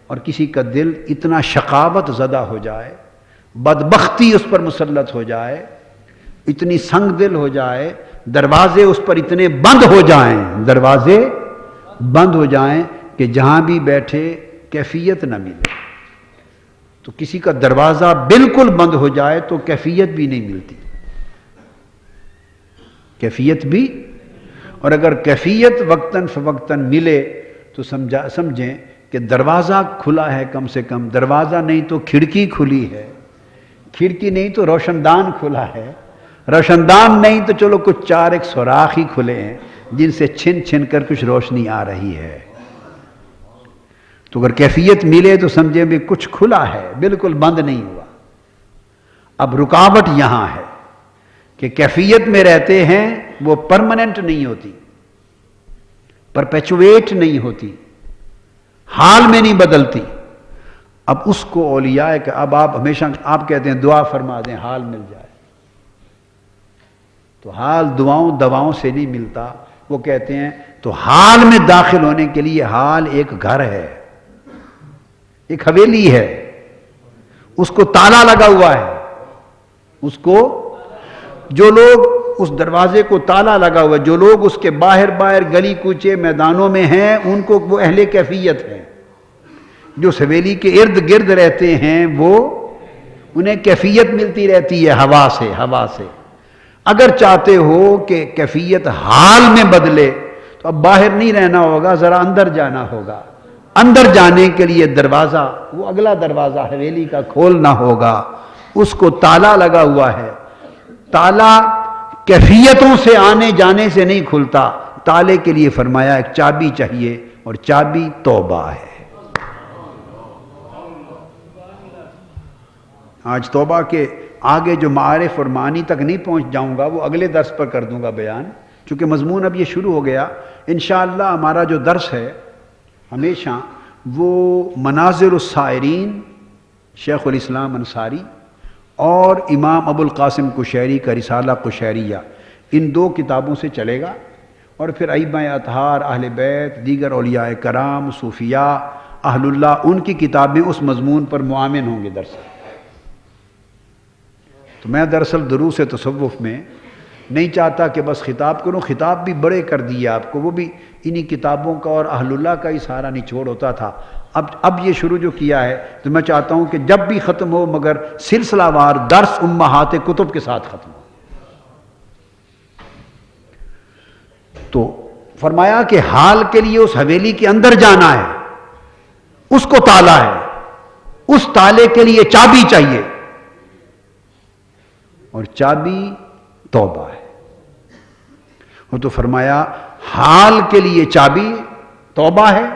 اور کسی کا دل اتنا شقاوت زدہ ہو جائے، بدبختی اس پر مسلط ہو جائے، اتنی سنگ دل ہو جائے، دروازے اس پر اتنے بند ہو جائیں، دروازے بند ہو جائیں کہ جہاں بھی بیٹھے کیفیت نہ ملے۔ تو کسی کا دروازہ بالکل بند ہو جائے تو کیفیت بھی نہیں ملتی، کیفیت بھی۔ اور اگر کیفیت وقتاً فوقتاً ملے تو سمجھیں کہ دروازہ کھلا ہے، کم سے کم دروازہ نہیں تو کھڑکی کھلی ہے، کھڑکی نہیں تو روشن دان کھلا ہے، روشن دان نہیں تو چلو کچھ چار ایک سوراخ ہی کھلے ہیں جن سے چھن چھن کر کچھ روشنی آ رہی ہے۔ تو اگر کیفیت ملے تو سمجھیں بھی کچھ کھلا ہے، بالکل بند نہیں ہوا۔ اب رکاوٹ یہاں ہے کہ کیفیت میں رہتے ہیں، وہ پرماننٹ نہیں ہوتی، پرپیچویٹ نہیں ہوتی، حال میں نہیں بدلتی۔ اب اس کو اولیاء کہ اب آپ ہمیشہ آپ کہتے ہیں دعا فرما دیں حال مل جائے، تو حال دواؤں سے نہیں ملتا۔ وہ کہتے ہیں تو حال میں داخل ہونے کے لیے حال ایک گھر ہے، ایک حویلی ہے، اس کو تالا لگا ہوا ہے، اس کو جو لوگ اس دروازے کو تالا لگا ہوا ہے، جو لوگ اس کے باہر گلی کوچے میدانوں میں ہیں، ان کو وہ اہل کیفیت ہیں. جو اس حویلی کے ارد گرد رہتے ہیں وہ انہیں کیفیت ملتی رہتی ہے ہوا سے. اگر چاہتے ہو کہ کیفیت حال میں بدلے تو اب باہر نہیں رہنا ہوگا، ذرا اندر جانا ہوگا. اندر جانے کے لیے دروازہ، وہ اگلا دروازہ حویلی کا کھولنا ہوگا، اس کو تالا لگا ہوا ہے. تالا کیفیتوں سے آنے جانے سے نہیں کھلتا، تالے کے لیے فرمایا ایک چابی چاہیے، اور چابی توبہ ہے. آج توبہ کے آگے جو معارف اور معانی تک نہیں پہنچ جاؤں گا، وہ اگلے درس پر کر دوں گا بیان، چونکہ مضمون اب یہ شروع ہو گیا. انشاءاللہ ہمارا جو درس ہے ہمیشہ وہ مناظر السائرین شیخ الاسلام انصاری اور امام ابو القاسم قشیری کا رسالہ قشیریہ، ان دو کتابوں سے چلے گا، اور پھر ائمہ اطہار، اہل بیت، دیگر اولیاء کرام، صوفیاء، اہل اللہ، ان کی کتابیں اس مضمون پر معاون ہوں گے درس. تو میں دراصل دروس تصوف میں نہیں چاہتا کہ بس خطاب کروں، خطاب بھی بڑے کر دیے آپ کو، وہ بھی انہی کتابوں کا اور اہل اللہ کا ہی سارا نچوڑ ہوتا تھا. اب یہ شروع جو کیا ہے تو میں چاہتا ہوں کہ جب بھی ختم ہو مگر سلسلہ وار درس امہات کتب کے ساتھ ختم ہو. تو فرمایا کہ حال کے لیے اس حویلی کے اندر جانا ہے، اس کو تالا ہے، اس تالے کے لیے چابی چاہیے، اور چابی توبہ ہے. وہ تو فرمایا حال کے لیے چابی توبہ ہے،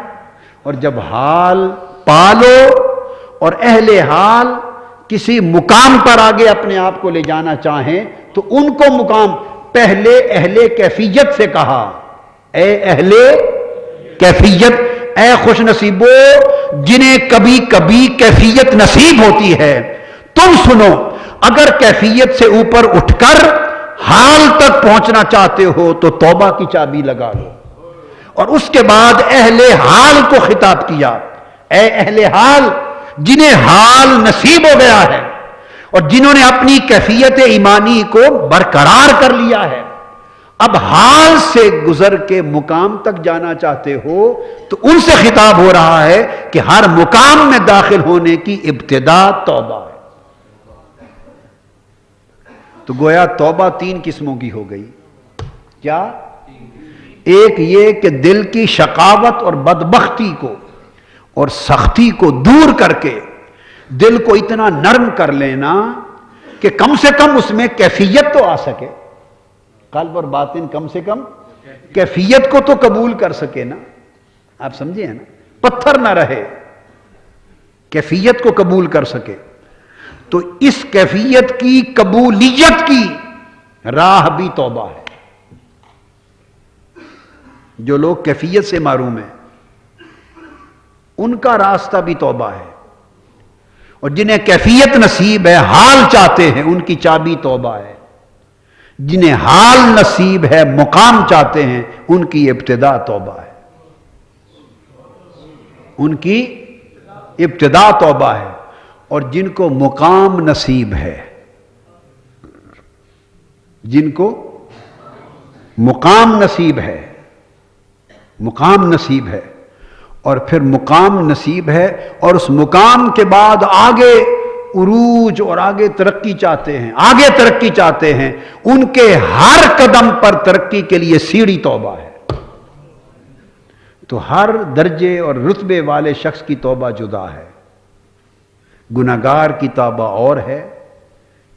اور جب حال پالو اور اہل حال کسی مقام پر آگے اپنے آپ کو لے جانا چاہیں تو ان کو مقام پہلے اہل کیفیت سے کہا. اے اہل کیفیت، اے خوش نصیبو جنہیں کبھی کبھی کیفیت نصیب ہوتی ہے، تم سنو، اگر کیفیت سے اوپر اٹھ کر حال تک پہنچنا چاہتے ہو تو توبہ کی چابی لگا لو. اور اس کے بعد اہل حال کو خطاب کیا، اے اہل حال جنہیں حال نصیب ہو گیا ہے اور جنہوں نے اپنی کیفیت ایمانی کو برقرار کر لیا ہے، اب حال سے گزر کے مقام تک جانا چاہتے ہو تو ان سے خطاب ہو رہا ہے کہ ہر مقام میں داخل ہونے کی ابتدا توبہ ہے. تو گویا توبہ 3 قسموں کی ہو گئی. کیا؟ ایک یہ کہ دل کی شقاوت اور بدبختی کو اور سختی کو دور کر کے دل کو اتنا نرم کر لینا کہ کم سے کم اس میں کیفیت تو آ سکے، قلب اور باطن کم سے کم کیفیت کو تو قبول کر سکے نا. آپ سمجھے ہیں نا، پتھر نہ رہے، کیفیت کو قبول کر سکے. تو اس کیفیت کی قبولیت کی راہ بھی توبہ ہے. جو لوگ کیفیت سے معروم ہیں ان کا راستہ بھی توبہ ہے، اور جنہیں کیفیت نصیب ہے، حال چاہتے ہیں، ان کی چابی توبہ ہے. جنہیں حال نصیب ہے، مقام چاہتے ہیں، ان کی ابتدا توبہ ہے. ان کی ابتدا توبہ ہے. اور جن کو مقام نصیب ہے، جن کو مقام نصیب ہے، مقام نصیب ہے، اور پھر مقام نصیب ہے اور اس مقام کے بعد آگے عروج اور آگے ترقی چاہتے ہیں، آگے ترقی چاہتے ہیں، ان کے ہر قدم پر ترقی کے لیے سیڑھی توبہ ہے. تو ہر درجے اور رتبے والے شخص کی توبہ جدا ہے. گناہگار کی توبہ اور ہے،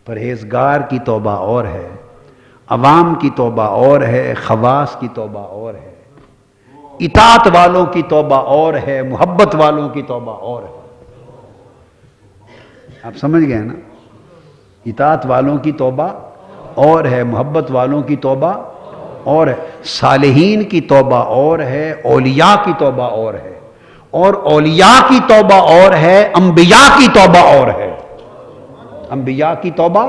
پرہیزگار کی توبہ اور ہے، عوام کی توبہ اور ہے، خواص کی توبہ اور ہے، اطاعت والوں کی توبہ اور ہے، محبت والوں کی توبہ اور ہے. آپ سمجھ گئے نا؟ اطاعت والوں کی توبہ اور ہے، محبت والوں کی توبہ اور ہے، صالحین کی توبہ اور ہے، اولیاء کی توبہ اور ہے، اور اولیاء کی توبہ اور ہے، انبیاء کی توبہ اور ہے. انبیاء کی توبہ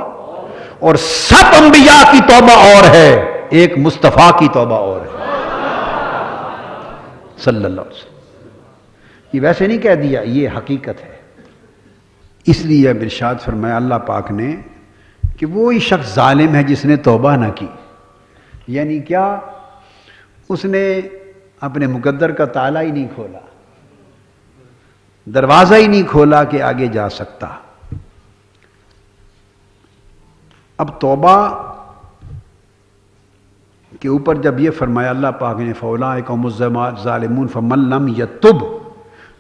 اور سب انبیاء کی توبہ اور ہے، ایک مصطفیٰ کی توبہ اور ہے صلی اللہ علیہ وسلم. یہ ویسے نہیں کہہ دیا، یہ حقیقت ہے۔ اس لیے اب ارشاد فرمایا اللہ پاک نے کہ وہی شخص ظالم ہے جس نے توبہ نہ کی، یعنی کیا؟ اس نے اپنے مقدر کا تالا ہی نہیں کھولا، دروازہ ہی نہیں کھولا کہ آگے جا سکتا۔ اب توبہ کے اوپر جب یہ فرمایا اللہ پاک نے فَأُولَٰئِکَ هُمُ الظَّالِمُونَ فَمَن لَّمْ يَتُبْ،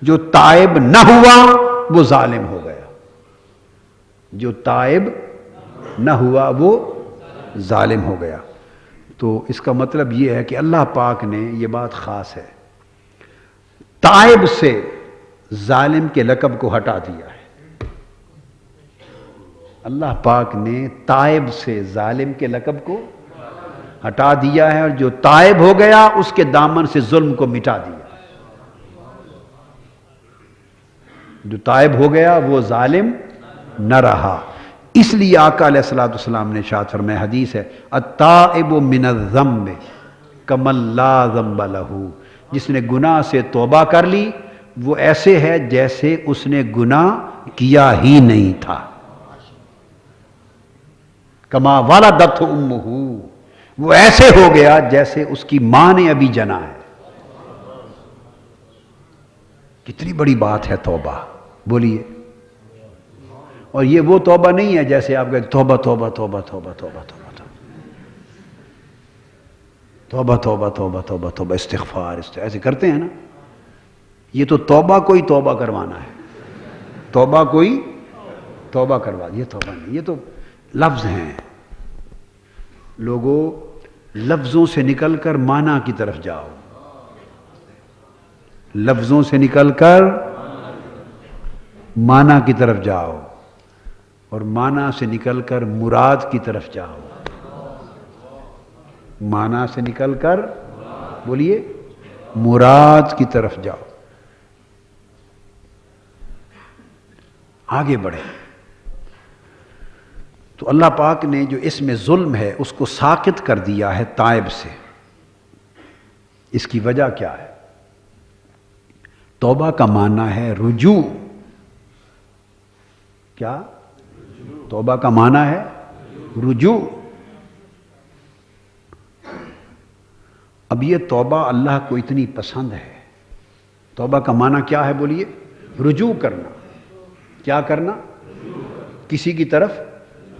جو تائب نہ ہوا وہ ظالم ہو گیا، جو تائب نہ ہوا وہ ظالم ہو گیا۔ تو اس کا مطلب یہ ہے کہ اللہ پاک نے، یہ بات خاص ہے، تائب سے ظالم کے لقب کو ہٹا دیا ہے۔ اللہ پاک نے تائب سے ظالم کے لقب کو ہٹا دیا ہے، اور جو تائب ہو گیا اس کے دامن سے ظلم کو مٹا دیا۔ جو تائب ہو گیا وہ ظالم نہ رہا۔ اس لیے آقا علیہ الصلوۃ والسلام نے ارشاد فرمایا، حدیث ہے، التائب من الذنب کمن لا ذنب لہ، جس نے گناہ سے توبہ کر لی وہ ایسے ہے جیسے اس نے گناہ کیا ہی نہیں تھا۔ کما ولدتہ امہ، وہ ایسے ہو گیا جیسے اس کی ماں نے ابھی جنا ہے۔ کتنی بڑی بات ہے توبہ، بولیے۔ اور یہ وہ توبہ نہیں ہے جیسے آپ کہتے توبہ توبہ توبہ توبہ توبہ توبہ توبہ توبہ توبہ توبہ توبہ استغفار، ایسے کرتے ہیں نا۔ یہ تو توبہ کوئی توبہ کروانا ہے، توبہ کوئی توبہ کروا، یہ توبہ نہیں، یہ تو لفظ ہیں۔ لوگوں، لفظوں سے نکل کر معنی کی طرف جاؤ، لفظوں سے نکل کر معنی کی طرف جاؤ، اور معنی سے نکل کر مراد کی طرف جاؤ۔ معنی سے نکل کر، بولیے، مراد کی طرف جاؤ، آگے بڑھے۔ تو اللہ پاک نے جو اس میں ظلم ہے اس کو ساقط کر دیا ہے تائب سے۔ اس کی وجہ کیا ہے؟ توبہ کا معنی ہے رجوع۔ کیا؟ توبہ کا معنی ہے رجوع۔ اب یہ توبہ اللہ کو اتنی پسند ہے۔ توبہ کا معنی کیا ہے بولیے؟ رجوع کرنا۔ کیا کرنا؟ کسی کی طرف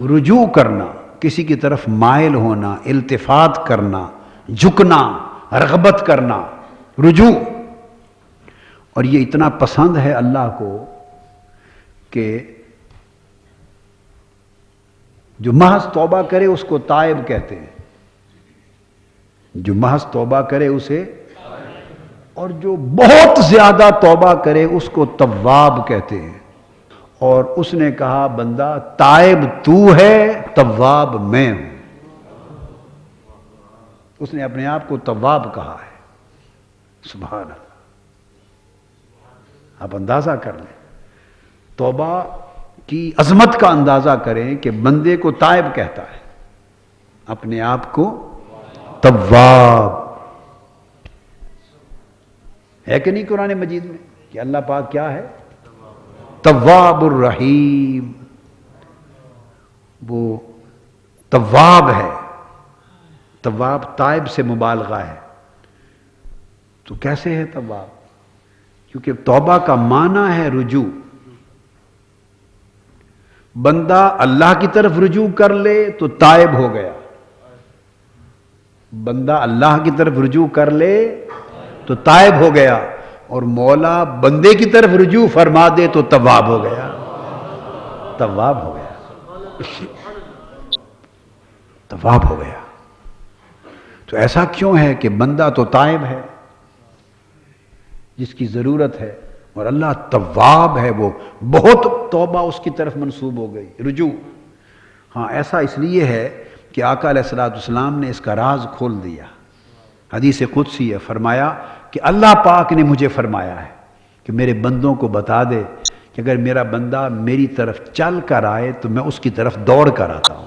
رجوع کرنا، کسی کی طرف مائل ہونا، التفات کرنا، جھکنا، رغبت کرنا، رجوع۔ اور یہ اتنا پسند ہے اللہ کو کہ جو محض توبہ کرے اس کو تائب کہتے ہیں، جو محض توبہ کرے اسے، اور جو بہت زیادہ توبہ کرے اس کو تواب کہتے ہیں۔ اور اس نے کہا بندہ تائب تو ہے، تواب میں ہوں۔ اس نے اپنے آپ کو تواب کہا ہے۔ سبحان اللہ، آپ اندازہ کر لیں، توبہ کی عظمت کا اندازہ کریں کہ بندے کو تائب کہتا ہے، اپنے آپ کو تواب ہے کہ نہیں قرآن مجید میں کہ اللہ پاک کیا ہے؟ تواب الرحیم۔ وہ تواب ہے، تواب تائب سے مبالغہ ہے۔ تو کیسے ہے تواب؟ کیونکہ توبہ کا معنی ہے رجوع۔ بندہ اللہ کی طرف رجوع کر لے تو تائب ہو گیا، بندہ اللہ کی طرف رجوع کر لے تو تائب ہو گیا، اور مولا بندے کی طرف رجوع فرما دے تو تواب ہو گیا، تواب ہو گیا، تواب ہو گیا۔ تو ایسا کیوں ہے کہ بندہ تو تائب ہے جس کی ضرورت ہے، اور اللہ تواب ہے، وہ بہت توبہ اس کی طرف منسوب ہو گئی، رجوع۔ ہاں، ایسا اس لیے ہے کہ آقا علیہ الصلوۃ والسلام نے اس کا راز کھول دیا۔ حدیث قدسی ہے، فرمایا کہ اللہ پاک نے مجھے فرمایا ہے کہ میرے بندوں کو بتا دے کہ اگر میرا بندہ میری طرف چل کر آئے تو میں اس کی طرف دوڑ کر آتا ہوں۔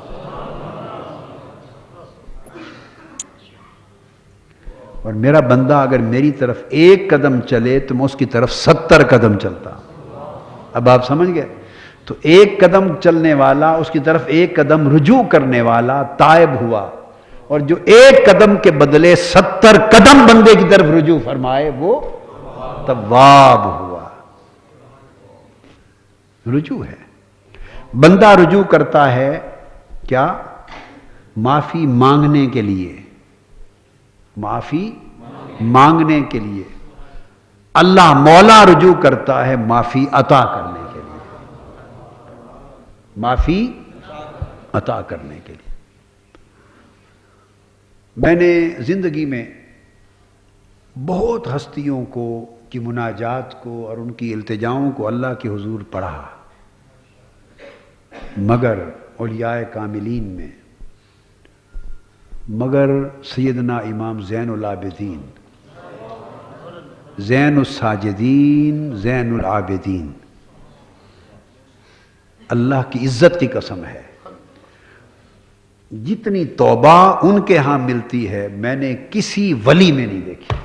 اور میرا بندہ اگر میری طرف ایک قدم چلے تو میں اس کی طرف 70 قدم چلتا ہوں. اب آپ سمجھ گئے؟ تو ایک قدم چلنے والا، اس کی طرف ایک قدم رجوع کرنے والا تائب ہوا، اور جو ایک قدم کے بدلے 70 قدم بندے کی طرف رجوع فرمائے وہ تواب ہوا. رجوع ہے. بندہ رجوع کرتا ہے کیا؟ معافی مانگنے کے لیے. معافی مانگنے کے لیے. اللہ مولا رجوع کرتا ہے معافی عطا کرنے کے لیے. معافی عطا کرنے کے لیے. میں نے زندگی میں بہت ہستیوں کو کی مناجات کو اور ان کی التجاؤں کو اللہ کے حضور پڑھا، مگر اولیاء کاملین میں، مگر سیدنا امام زین العابدین، زین الساجدین، زین العابدین، اللہ کی عزت کی قسم ہے، جتنی توبہ ان کے ہاں ملتی ہے میں نے کسی ولی میں نہیں دیکھی.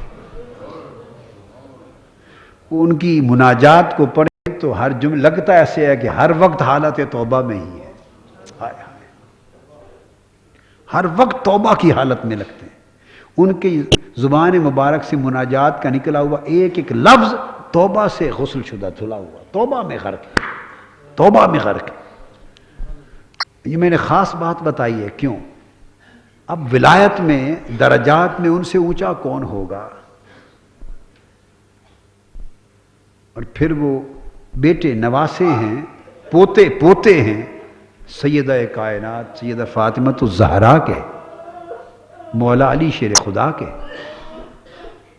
ان کی مناجات کو پڑھے تو ہر جملہ لگتا ایسے ہے کہ ہر وقت حالت توبہ میں ہی ہے. ہر وقت توبہ کی حالت میں لگتے ہیں. ان کی زبان مبارک سے مناجات کا نکلا ہوا ایک ایک لفظ توبہ سے غسل شدہ، دھلا ہوا، توبہ میں غرق، توبہ میں غرق. یہ میں نے خاص بات بتائی ہے. کیوں؟ اب ولایت میں، درجات میں ان سے اونچا کون ہوگا؟ اور پھر وہ بیٹے نواسے ہیں، پوتے ہیں سیدہ کائنات سیدہ فاطمۃ الزہرا کے، مولا علی شیر خدا کے،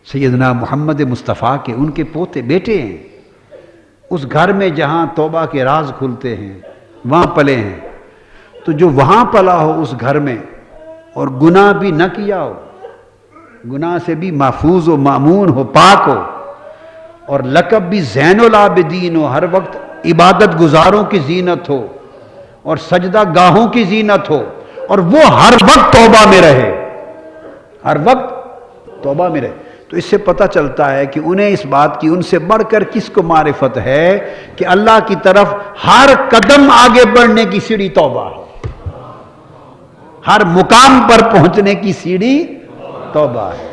سیدنا محمد مصطفیٰ کے. ان کے پوتے بیٹے ہیں. اس گھر میں جہاں توبہ کے راز کھلتے ہیں وہاں پلے ہیں. تو جو وہاں پلا ہو اس گھر میں اور گناہ بھی نہ کیا ہو، گناہ سے بھی محفوظ و مامون ہو، پاک ہو، اور لقب بھی زین العابدین ہو، ہر وقت عبادت گزاروں کی زینت ہو اور سجدہ گاہوں کی زینت ہو، اور وہ ہر وقت توبہ میں رہے، ہر وقت توبہ میں رہے، تو اس سے پتہ چلتا ہے کہ انہیں اس بات کی ان سے بڑھ کر کس کو معرفت ہے کہ اللہ کی طرف ہر قدم آگے بڑھنے کی سیڑھی توبہ ہے، ہر مقام پر پہنچنے کی سیڑھی توبہ ہے.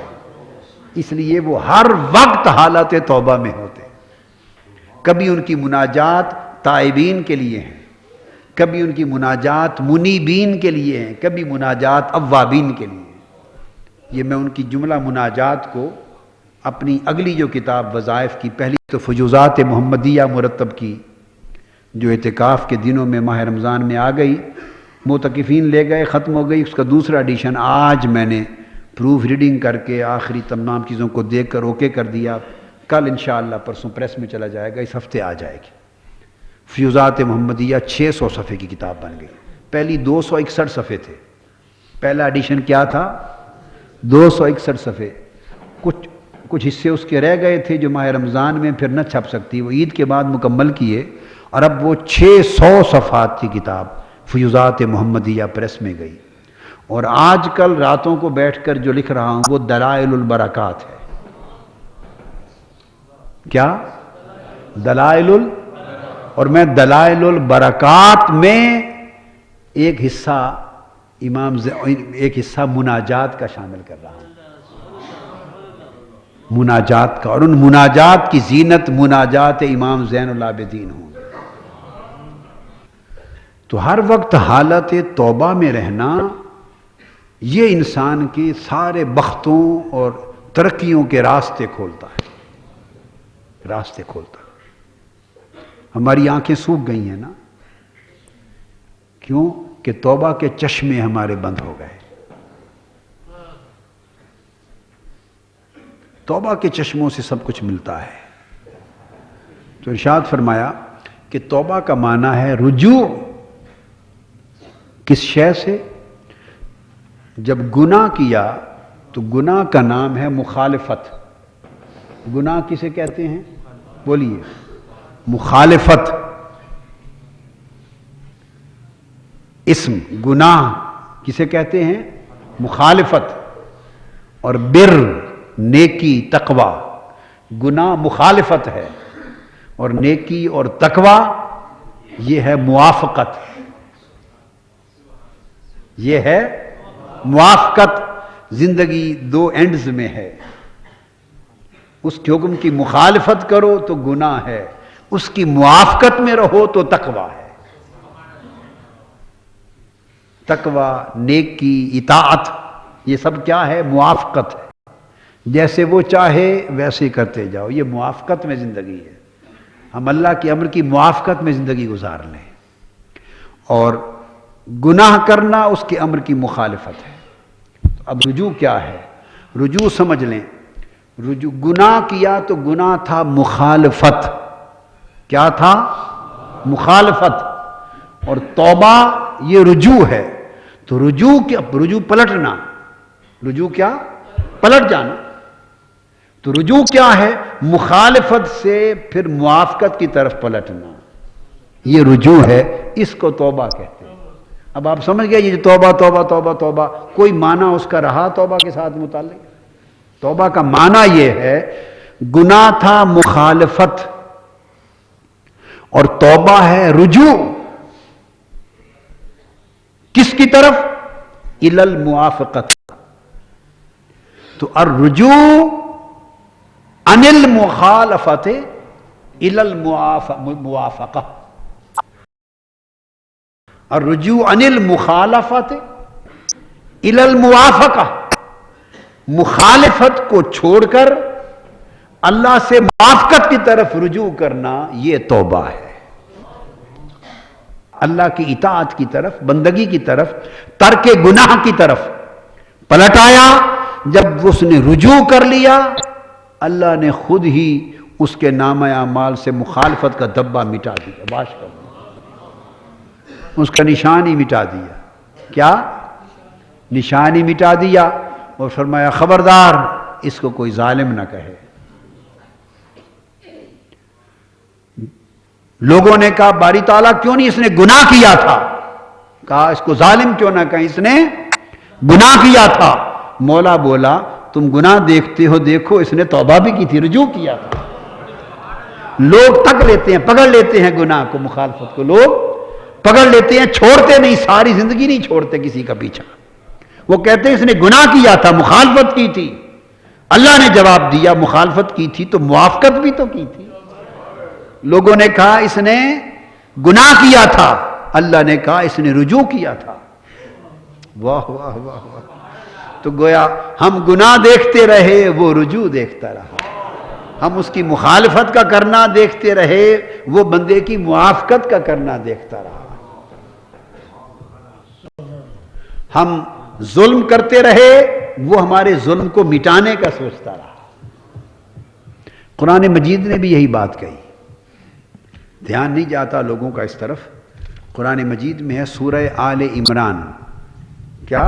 اس لیے وہ ہر وقت حالت توبہ میں ہوتے. کبھی ان کی مناجات تائبین کے لیے ہیں، کبھی ان کی مناجات منیبین کے لیے ہیں، کبھی مناجات اوابین کے لیے. یہ میں ان کی جملہ مناجات کو اپنی اگلی جو کتاب وظائف کی، پہلی تو فیوضات محمدیہ مرتب کی جو اعتکاف کے دنوں میں ماہ رمضان میں آ گئی، معتکفین لے گئے، ختم ہو گئی. اس کا دوسرا ایڈیشن آج میں نے پروف ریڈنگ کر کے آخری تمام چیزوں کو دیکھ کر اوکے کر دیا. کل انشاءاللہ پرسوں پریس میں چلا جائے گا، اس ہفتے آ جائے گی. فیوضات محمدیہ 600 صفحے کی کتاب بن گئی. پہلی 261 صفحے تھے. پہلا ایڈیشن کیا تھا؟ 261 صفحے. کچھ حصے اس کے رہ گئے تھے جو ماہ رمضان میں پھر نہ چھپ سکتی، وہ عید کے بعد مکمل کیے، اور اب وہ 600 صفحات کی کتاب فیوضات محمدیہ پریس میں گئی. اور آج کل راتوں کو بیٹھ کر جو لکھ رہا ہوں وہ دلائل البرکات ہے. کیا؟ دلائل اور میں دلائل البرکات میں ایک حصہ ایک حصہ مناجات کا شامل کر رہا ہوں، مناجات کا. اور ان مناجات کی زینت مناجات امام زین العابدین ہوں. تو ہر وقت حالت توبہ میں رہنا یہ انسان کے سارے بختوں اور ترقیوں کے راستے کھولتا ہے، راستے کھولتا ہے. ہماری آنکھیں سوکھ گئی ہیں نا، کیوں کہ توبہ کے چشمے ہمارے بند ہو گئے. توبہ کے چشموں سے سب کچھ ملتا ہے. تو ارشاد فرمایا کہ توبہ کا معنی ہے رجوع. کس شے سے؟ جب گناہ کیا تو گناہ کا نام ہے مخالفت. گناہ کسے کہتے ہیں؟ بولیے. مخالفت. اسم گناہ کسے کہتے ہیں؟ مخالفت. اور بر نیکی تقوی، گناہ مخالفت ہے اور نیکی اور تقوی یہ ہے موافقت، یہ ہے موافقت۔ زندگی دو اینڈز میں ہے، اس کے حکم کی مخالفت کرو تو گناہ ہے، اس کی موافقت میں رہو تو تقوی ہے۔ تقوی، نیکی، اطاعت، یہ سب کیا ہے؟ موافقت ہے۔ جیسے وہ چاہے ویسے کرتے جاؤ، یہ موافقت میں زندگی ہے۔ ہم اللہ کے امر کی موافقت میں زندگی گزار لیں، اور گناہ کرنا اس کے امر کی مخالفت ہے۔ اب رجوع کیا ہے؟ رجوع سمجھ لیں، رجوع گناہ کیا تو گناہ تھا مخالفت، کیا تھا؟ مخالفت، اور توبہ یہ رجوع ہے۔ تو رجوع کیا؟ رجوع پلٹنا، رجوع کیا؟ پلٹ جانا۔ تو رجوع کیا ہے؟ مخالفت سے پھر موافقت کی طرف پلٹنا، یہ رجوع ہے، اس کو توبہ کہتے ہیں۔ اب آپ سمجھ گئے یہ توبہ توبہ توبہ توبہ کوئی معنی اس کا رہا توبہ کے ساتھ متعلق؟ توبہ کا معنی یہ ہے گناہ تھا مخالفت اور توبہ ہے رجوع، کس کی طرف؟ الی الموافقت۔ تو الرجوع عن المخالفت الی الموافقہ، الرجوع عن المخالفت الی الموافقہ، مخالفت کو چھوڑ کر اللہ سے موافقت کی طرف رجوع کرنا، یہ توبہ ہے۔ اللہ کی اطاعت کی طرف، بندگی کی طرف، ترک گناہ کی طرف پلٹ آیا۔ جب اس نے رجوع کر لیا، اللہ نے خود ہی اس کے نامہ اعمال سے مخالفت کا دبا مٹا دیا، باش کر دیا، اس کا نشان ہی مٹا دیا۔ کیا؟ نشان ہی مٹا دیا، اور فرمایا خبردار اس کو کوئی ظالم نہ کہے۔ لوگوں نے کہا باری تعالیٰ کیوں نہیں، اس نے گناہ کیا تھا۔ کہا اس کو ظالم کیوں نہ کہیں، اس نے گناہ کیا تھا۔ مولا بولا تم گناہ دیکھتے ہو، دیکھو اس نے توبہ بھی کی تھی، رجوع کیا تھا۔ لوگ تک لیتے ہیں، پکڑ لیتے ہیں گناہ کو، مخالفت کو لوگ پکڑ لیتے ہیں، چھوڑتے نہیں، ساری زندگی نہیں چھوڑتے کسی کا پیچھا۔ وہ کہتے ہیں اس نے گناہ کیا تھا، مخالفت کی تھی۔ اللہ نے جواب دیا مخالفت کی تھی تو موافقت بھی تو کی تھی۔ لوگوں نے کہا اس نے گناہ کیا تھا، اللہ نے کہا اس نے رجوع کیا تھا۔ واہ واہ واہ واہ! تو گویا ہم گناہ دیکھتے رہے، وہ رجوع دیکھتا رہا۔ ہم اس کی مخالفت کا کرنا دیکھتے رہے، وہ بندے کی موافقت کا کرنا دیکھتا رہا۔ ہم ظلم کرتے رہے، وہ ہمارے ظلم کو مٹانے کا سوچتا رہا۔ قرآن مجید نے بھی یہی بات کہی، دھیان نہیں جاتا لوگوں کا اس طرف۔ قرآن مجید میں ہے سورہ آل عمران، کیا؟